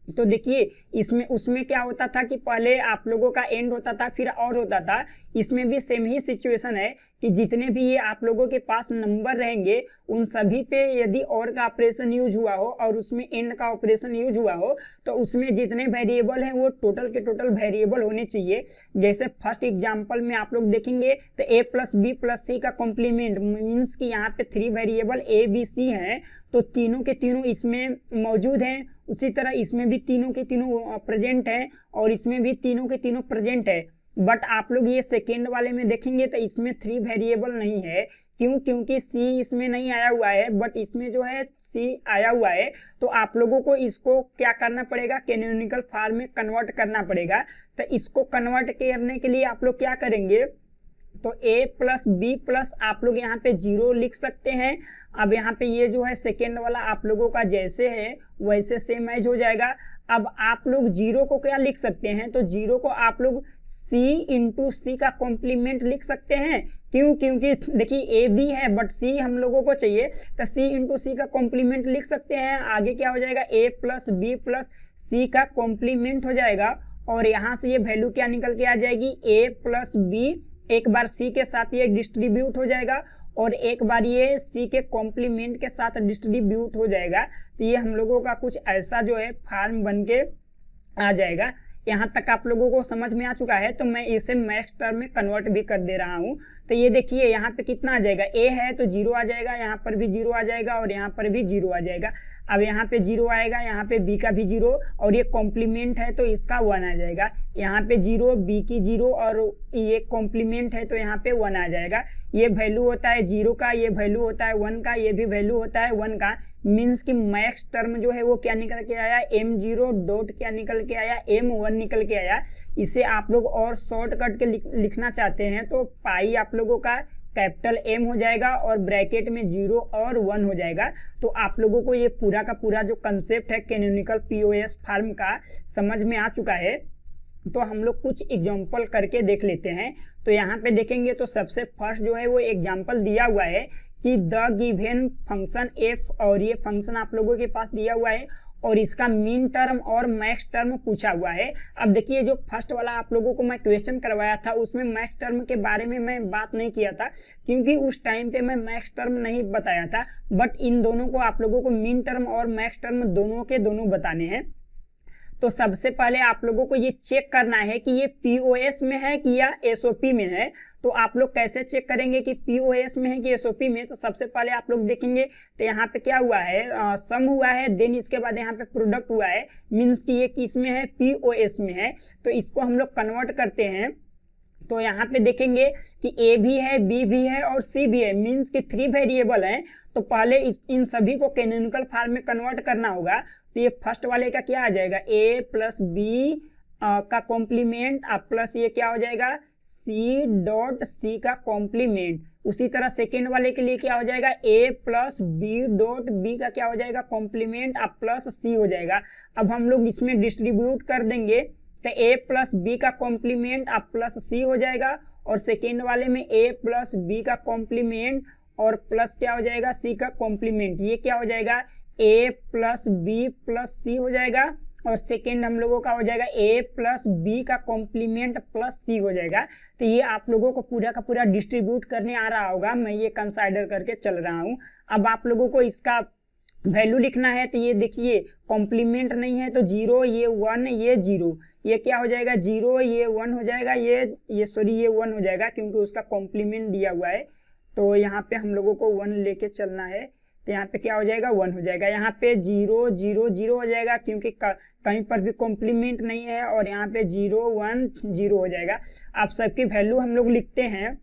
तो देखिए इसमें उसमें क्या होता था कि पहले आप लोगों का एंड होता था फिर और होता था। इसमें भी सेम ही सिचुएशन है कि जितने भी ये आप लोगों के पास नंबर रहेंगे उन सभी पे यदि और का ऑपरेशन यूज हुआ हो और उसमें एंड का ऑपरेशन यूज हुआ हो तो उसमें जितने वेरिएबल हैं वो टोटल के टोटल वेरिएबल होने चाहिए। जैसे फर्स्ट एग्जांपल में आप लोग देखेंगे तो A + B + C का कॉम्प्लीमेंट मीन्स कि यहाँ पे 3 वेरिएबल A B C हैं तो तीनों के तीनों इसमें मौजूद हैं। उसी तरह इसमें भी तीनों के तीनों प्रेजेंट हैं और इसमें भी तीनों के तीनों प्रेजेंट है। बट आप लोग ये सेकेंड वाले में देखेंगे तो इसमें 3 वेरिएबल नहीं है। क्यों, क्योंकि C इसमें नहीं आया हुआ है बट इसमें जो है C आया हुआ है। तो आप लोगों को इसको क्या करना पड़ेगा, कैनोनिकल फॉर्म में कन्वर्ट करना पड़ेगा। तो इसको कन्वर्ट करने के लिए आप लोग क्या करेंगे, तो A + B + आप लोग यहाँ पे 0 लिख सकते हैं। अब यहाँ पे ये जो है सेकेंड वाला आप लोगों का जैसे है वैसे सेम एज हो जाएगा। अब आप लोग 0 को क्या लिख सकते हैं, तो 0 को आप लोग C × C का कॉम्प्लीमेंट लिख सकते हैं। क्यों, क्योंकि देखिए A B है बट C हम लोगों को चाहिए तो C × C का कॉम्प्लीमेंट लिख सकते हैं। आगे क्या हो जाएगा, A + B + C का कॉम्प्लीमेंट हो जाएगा और यहाँ से ये वैल्यू क्या निकल के आ जाएगी, A + B एक बार C के साथ ये डिस्ट्रीब्यूट हो जाएगा और एक बार ये C के कॉम्प्लीमेंट के साथ डिस्ट्रीब्यूट हो जाएगा। तो ये हम लोगों का कुछ ऐसा जो है फॉर्म बन के आ जाएगा। यहाँ तक आप लोगों को समझ में आ चुका है। तो मैं इसे मैक्स टर्म में कन्वर्ट भी कर दे रहा हूँ। तो ये देखिए यहाँ पे कितना आ जाएगा, A है तो 0 आ जाएगा, यहाँ पर भी 0 आ जाएगा और यहाँ पर भी 0 आ जाएगा। अब यहाँ पे 0 आएगा, यहाँ पे B का भी 0 और ये कॉम्प्लीमेंट है तो इसका 1 आ जाएगा। यहाँ पे 0 B की 0 और ये कॉम्प्लीमेंट है तो यहाँ पे 1 आ जाएगा। ये वैल्यू होता है 0 का, ये वैल्यू होता है 1 का, ये भी वैल्यू होता है 1 का। मीन्स कि मैक्स टर्म जो है वो क्या निकल के आया, M0 डॉट क्या निकल के आया, M1 निकल के आया। इसे आप लोग और शॉर्टकट के लिखना चाहते हैं तो पाई आप लोगों का कैपिटल M हो जाएगा और ब्रैकेट में 0 और 1 हो जाएगा। तो आप लोगों को ये पूरा का पूरा जो कंसेप्ट है कैनोनिकल POS फॉर्म का समझ में आ चुका है। तो हम लोग कुछ एग्जांपल करके देख लेते हैं। तो यहाँ पे देखेंगे तो सबसे फर्स्ट जो है वो एग्जांपल दिया हुआ है कि द गिवन फंक्शन f और ये फंक्शन आप लोगों के पास दिया हुआ है और इसका मीन टर्म और मैक्स टर्म पूछा हुआ है। अब देखिए जो फर्स्ट वाला आप लोगों को मैं क्वेश्चन करवाया था उसमें मैक्स टर्म के बारे में मैं बात नहीं किया था क्योंकि उस टाइम पे मैं मैक्स टर्म नहीं बताया था। बट इन दोनों को आप लोगों को मीन टर्म और मैक्स टर्म दोनों के दोनों बताने हैं। तो सबसे पहले आप लोगों को ये चेक करना है कि ये पीओएस में है कि या एसओपी में है। तो आप लोग कैसे चेक करेंगे कि पीओएस में है कि एसओपी में? तो सबसे पहले आप लोग देखेंगे तो यहाँ पे क्या हुआ है, सम हुआ है, देन इसके बाद यहाँ पे प्रोडक्ट हुआ है, मीन्स कि ये किस में है, पीओएस में है। तो इसको हम लोग कन्वर्ट करते हैं। तो यहाँ पे देखेंगे कि ए भी है, बी भी है और सी भी है, मीन्स कि 3 वेरिएबल हैं। तो पहले इन सभी को कैनोनिकल फॉर्म में कन्वर्ट करना होगा। तो ये फर्स्ट वाले का क्या आ जाएगा, ए प्लस बी का कॉम्प्लीमेंट प्लस ये क्या हो जाएगा, सी डॉट सी का कॉम्प्लीमेंट। उसी तरह सेकेंड वाले के लिए क्या हो जाएगा, ए प्लस बी डॉट बी का क्या हो जाएगा, कॉम्प्लीमेंट प्लस सी हो जाएगा। अब हम लोग इसमें डिस्ट्रीब्यूट कर देंगे तो a प्लस बी का कॉम्प्लीमेंट प्लस सी हो जाएगा, और सेकेंड वाले में a प्लस बी का कॉम्प्लीमेंट और प्लस क्या हो जाएगा, c का कॉम्प्लीमेंट। ये क्या हो जाएगा, a प्लस बी प्लस सी हो जाएगा, और सेकेंड हम लोगों का हो जाएगा a प्लस बी का कॉम्प्लीमेंट प्लस सी हो जाएगा। तो ये आप लोगों को पूरा का पूरा डिस्ट्रीब्यूट करने आ रहा होगा, मैं ये कंसाइडर करके चल रहा हूँ। अब आप लोगों को इसका वैल्यू लिखना है। तो ये देखिए कॉम्प्लीमेंट नहीं है तो 0, ये 1, ये 0, ये क्या हो जाएगा 0, ये 1 हो जाएगा, ये सॉरी ये 1 हो जाएगा क्योंकि उसका कॉम्प्लीमेंट दिया हुआ है। तो यहाँ पे हम लोगों को 1 लेके चलना है। तो यहाँ पे क्या हो जाएगा, 1 हो जाएगा। यहाँ पे 0 0 0 हो जाएगा क्योंकि कहीं पर भी कॉम्प्लीमेंट नहीं है, और यहाँ पे 0 1 0 हो जाएगा। आप सबकी वैल्यू हम लोग लिखते हैं।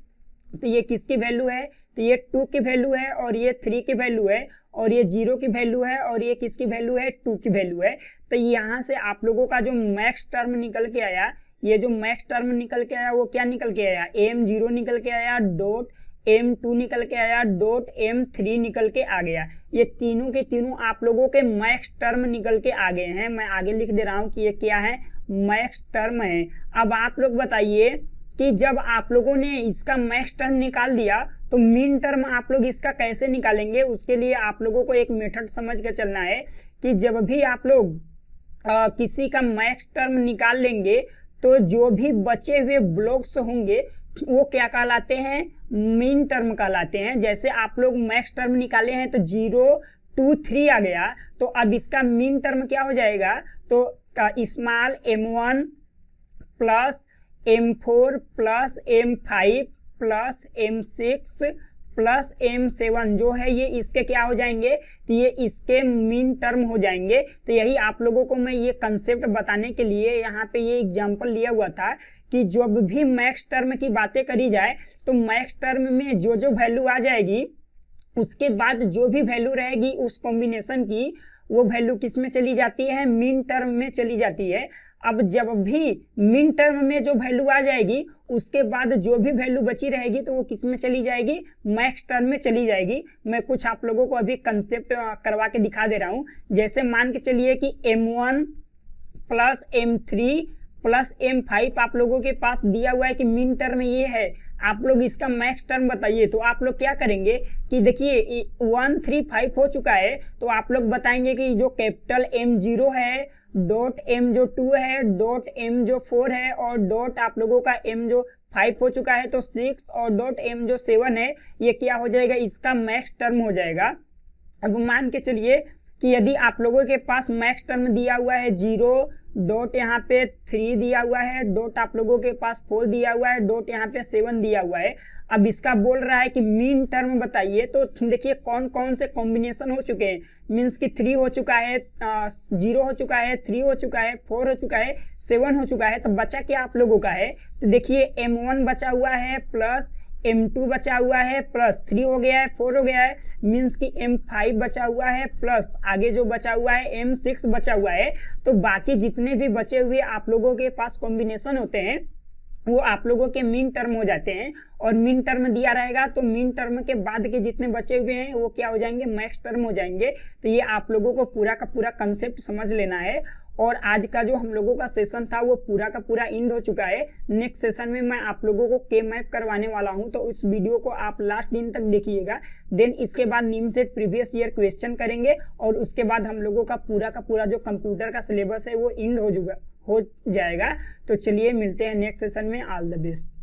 तो ये किसकी वैल्यू है, तो ये 2 की वैल्यू है, और ये 3 की वैल्यू है, और ये 0 की वैल्यू है, और ये किसकी वैल्यू है, 2 की वैल्यू है। तो यहाँ से आप लोगों का जो मैक्स टर्म निकल के आया, ये जो मैक्स टर्म निकल के आया वो क्या निकल के आया, m0 निकल के आया, डॉट m2 निकल के आया, डॉट m3 निकल के आ गया। ये तीनों के तीनों आप लोगों के मैक्स टर्म निकल के आ गए हैं। मैं आगे लिख दे रहा हूँ कि ये क्या है, मैक्स टर्म है। अब आप लोग बताइए कि जब आप लोगों ने इसका मैक्स टर्म निकाल दिया तो मीन टर्म आप लोग इसका कैसे निकालेंगे। उसके लिए आप लोगों को एक मेथड समझ के चलना है कि जब भी आप लोग किसी का मैक्स टर्म निकाल लेंगे तो जो भी बचे हुए ब्लॉक्स होंगे वो क्या कहलाते हैं, मीन टर्म कहलाते हैं। जैसे आप लोग मैक्स टर्म निकाले हैं तो 0 2 3 आ गया, तो अब इसका मीन टर्म क्या हो जाएगा, तो small m1 plus m4 plus m5 plus m6 plus m7 जो है ये इसके क्या हो जाएंगे, तो ये इसके मीन टर्म हो जाएंगे। तो यही आप लोगों को मैं ये कंसेप्ट बताने के लिए यहाँ पे ये एग्जांपल लिया हुआ था कि जब भी मैक्स टर्म की बातें करी जाए तो मैक्स टर्म में जो जो वैल्यू आ जाएगी उसके बाद जो भी वैल्यू रहेगी उस कॉम्बिनेशन की वो वैल्यू किस में चली जाती है, मीन टर्म में चली जाती है। अब जब भी मीन टर्म में जो वैल्यू आ जाएगी उसके बाद जो भी वैल्यू बची रहेगी तो वो किस में चली जाएगी, मैक्स टर्म में चली जाएगी। मैं कुछ आप लोगों को अभी कंसेप्ट करवा के दिखा दे रहा हूँ। जैसे मान के चलिए कि m1 plus m3 plus m5 आप लोगों के पास दिया हुआ है कि मीन टर्म ये है, आप लोग इसका मैक्स टर्म बताइए। तो आप लोग क्या करेंगे कि देखिए 1 3 5 हो चुका है, तो आप लोग बताएंगे कि जो कैपिटल m0 है, डॉट m जो 2 है, डॉट m जो 4 है, और डॉट आप लोगों का m जो 5 हो चुका है तो 6, और डॉट m जो 7 है, ये क्या हो जाएगा, इसका मैक्स टर्म हो जाएगा। अब मान के चलिए कि यदि आप लोगों के पास मैक्स टर्म दिया हुआ है 0, डॉट यहाँ पे 3 दिया हुआ है, डॉट आप लोगों के पास 4 दिया हुआ है, डॉट यहाँ पे 7 दिया हुआ है। अब इसका बोल रहा है कि मीन टर्म बताइए। तो देखिए कौन कौन से कॉम्बिनेशन हो चुके हैं, मीन्स कि 3 हो चुका है, 0 हो चुका है, 3 हो चुका है, 4 हो चुका है, 7 हो चुका है। तो बचा क्या आप लोगों का है, तो देखिए m1 बचा हुआ है, प्लस m2 बचा हुआ है, प्लस 3 हो गया है, 4 हो गया है, मीन्स कि m5 बचा हुआ है, प्लस आगे जो बचा हुआ है m6 बचा हुआ है। तो बाकी जितने भी बचे हुए आप लोगों के पास कॉम्बिनेशन होते हैं वो आप लोगों के मीन टर्म हो जाते हैं। और मीन टर्म दिया रहेगा तो मीन टर्म के बाद के जितने बचे हुए हैं वो क्या हो जाएंगे, मैक्स टर्म हो जाएंगे। तो ये आप लोगों को पूरा का पूरा कंसेप्ट समझ लेना है। और आज का जो हम लोगों का सेशन था वो पूरा का पूरा एंड हो चुका है। नेक्स्ट सेशन में मैं आप लोगों को के मैप करवाने वाला हूं, तो इस वीडियो को आप लास्ट दिन तक देखिएगा। देन इसके बाद निम सेट प्रीवियस ईयर क्वेश्चन करेंगे, और उसके बाद हम लोगों का पूरा जो कंप्यूटर का सिलेबस है वो एंड हो जाएगा। तो चलिए मिलते हैं नेक्स्ट सेशन में। All the best.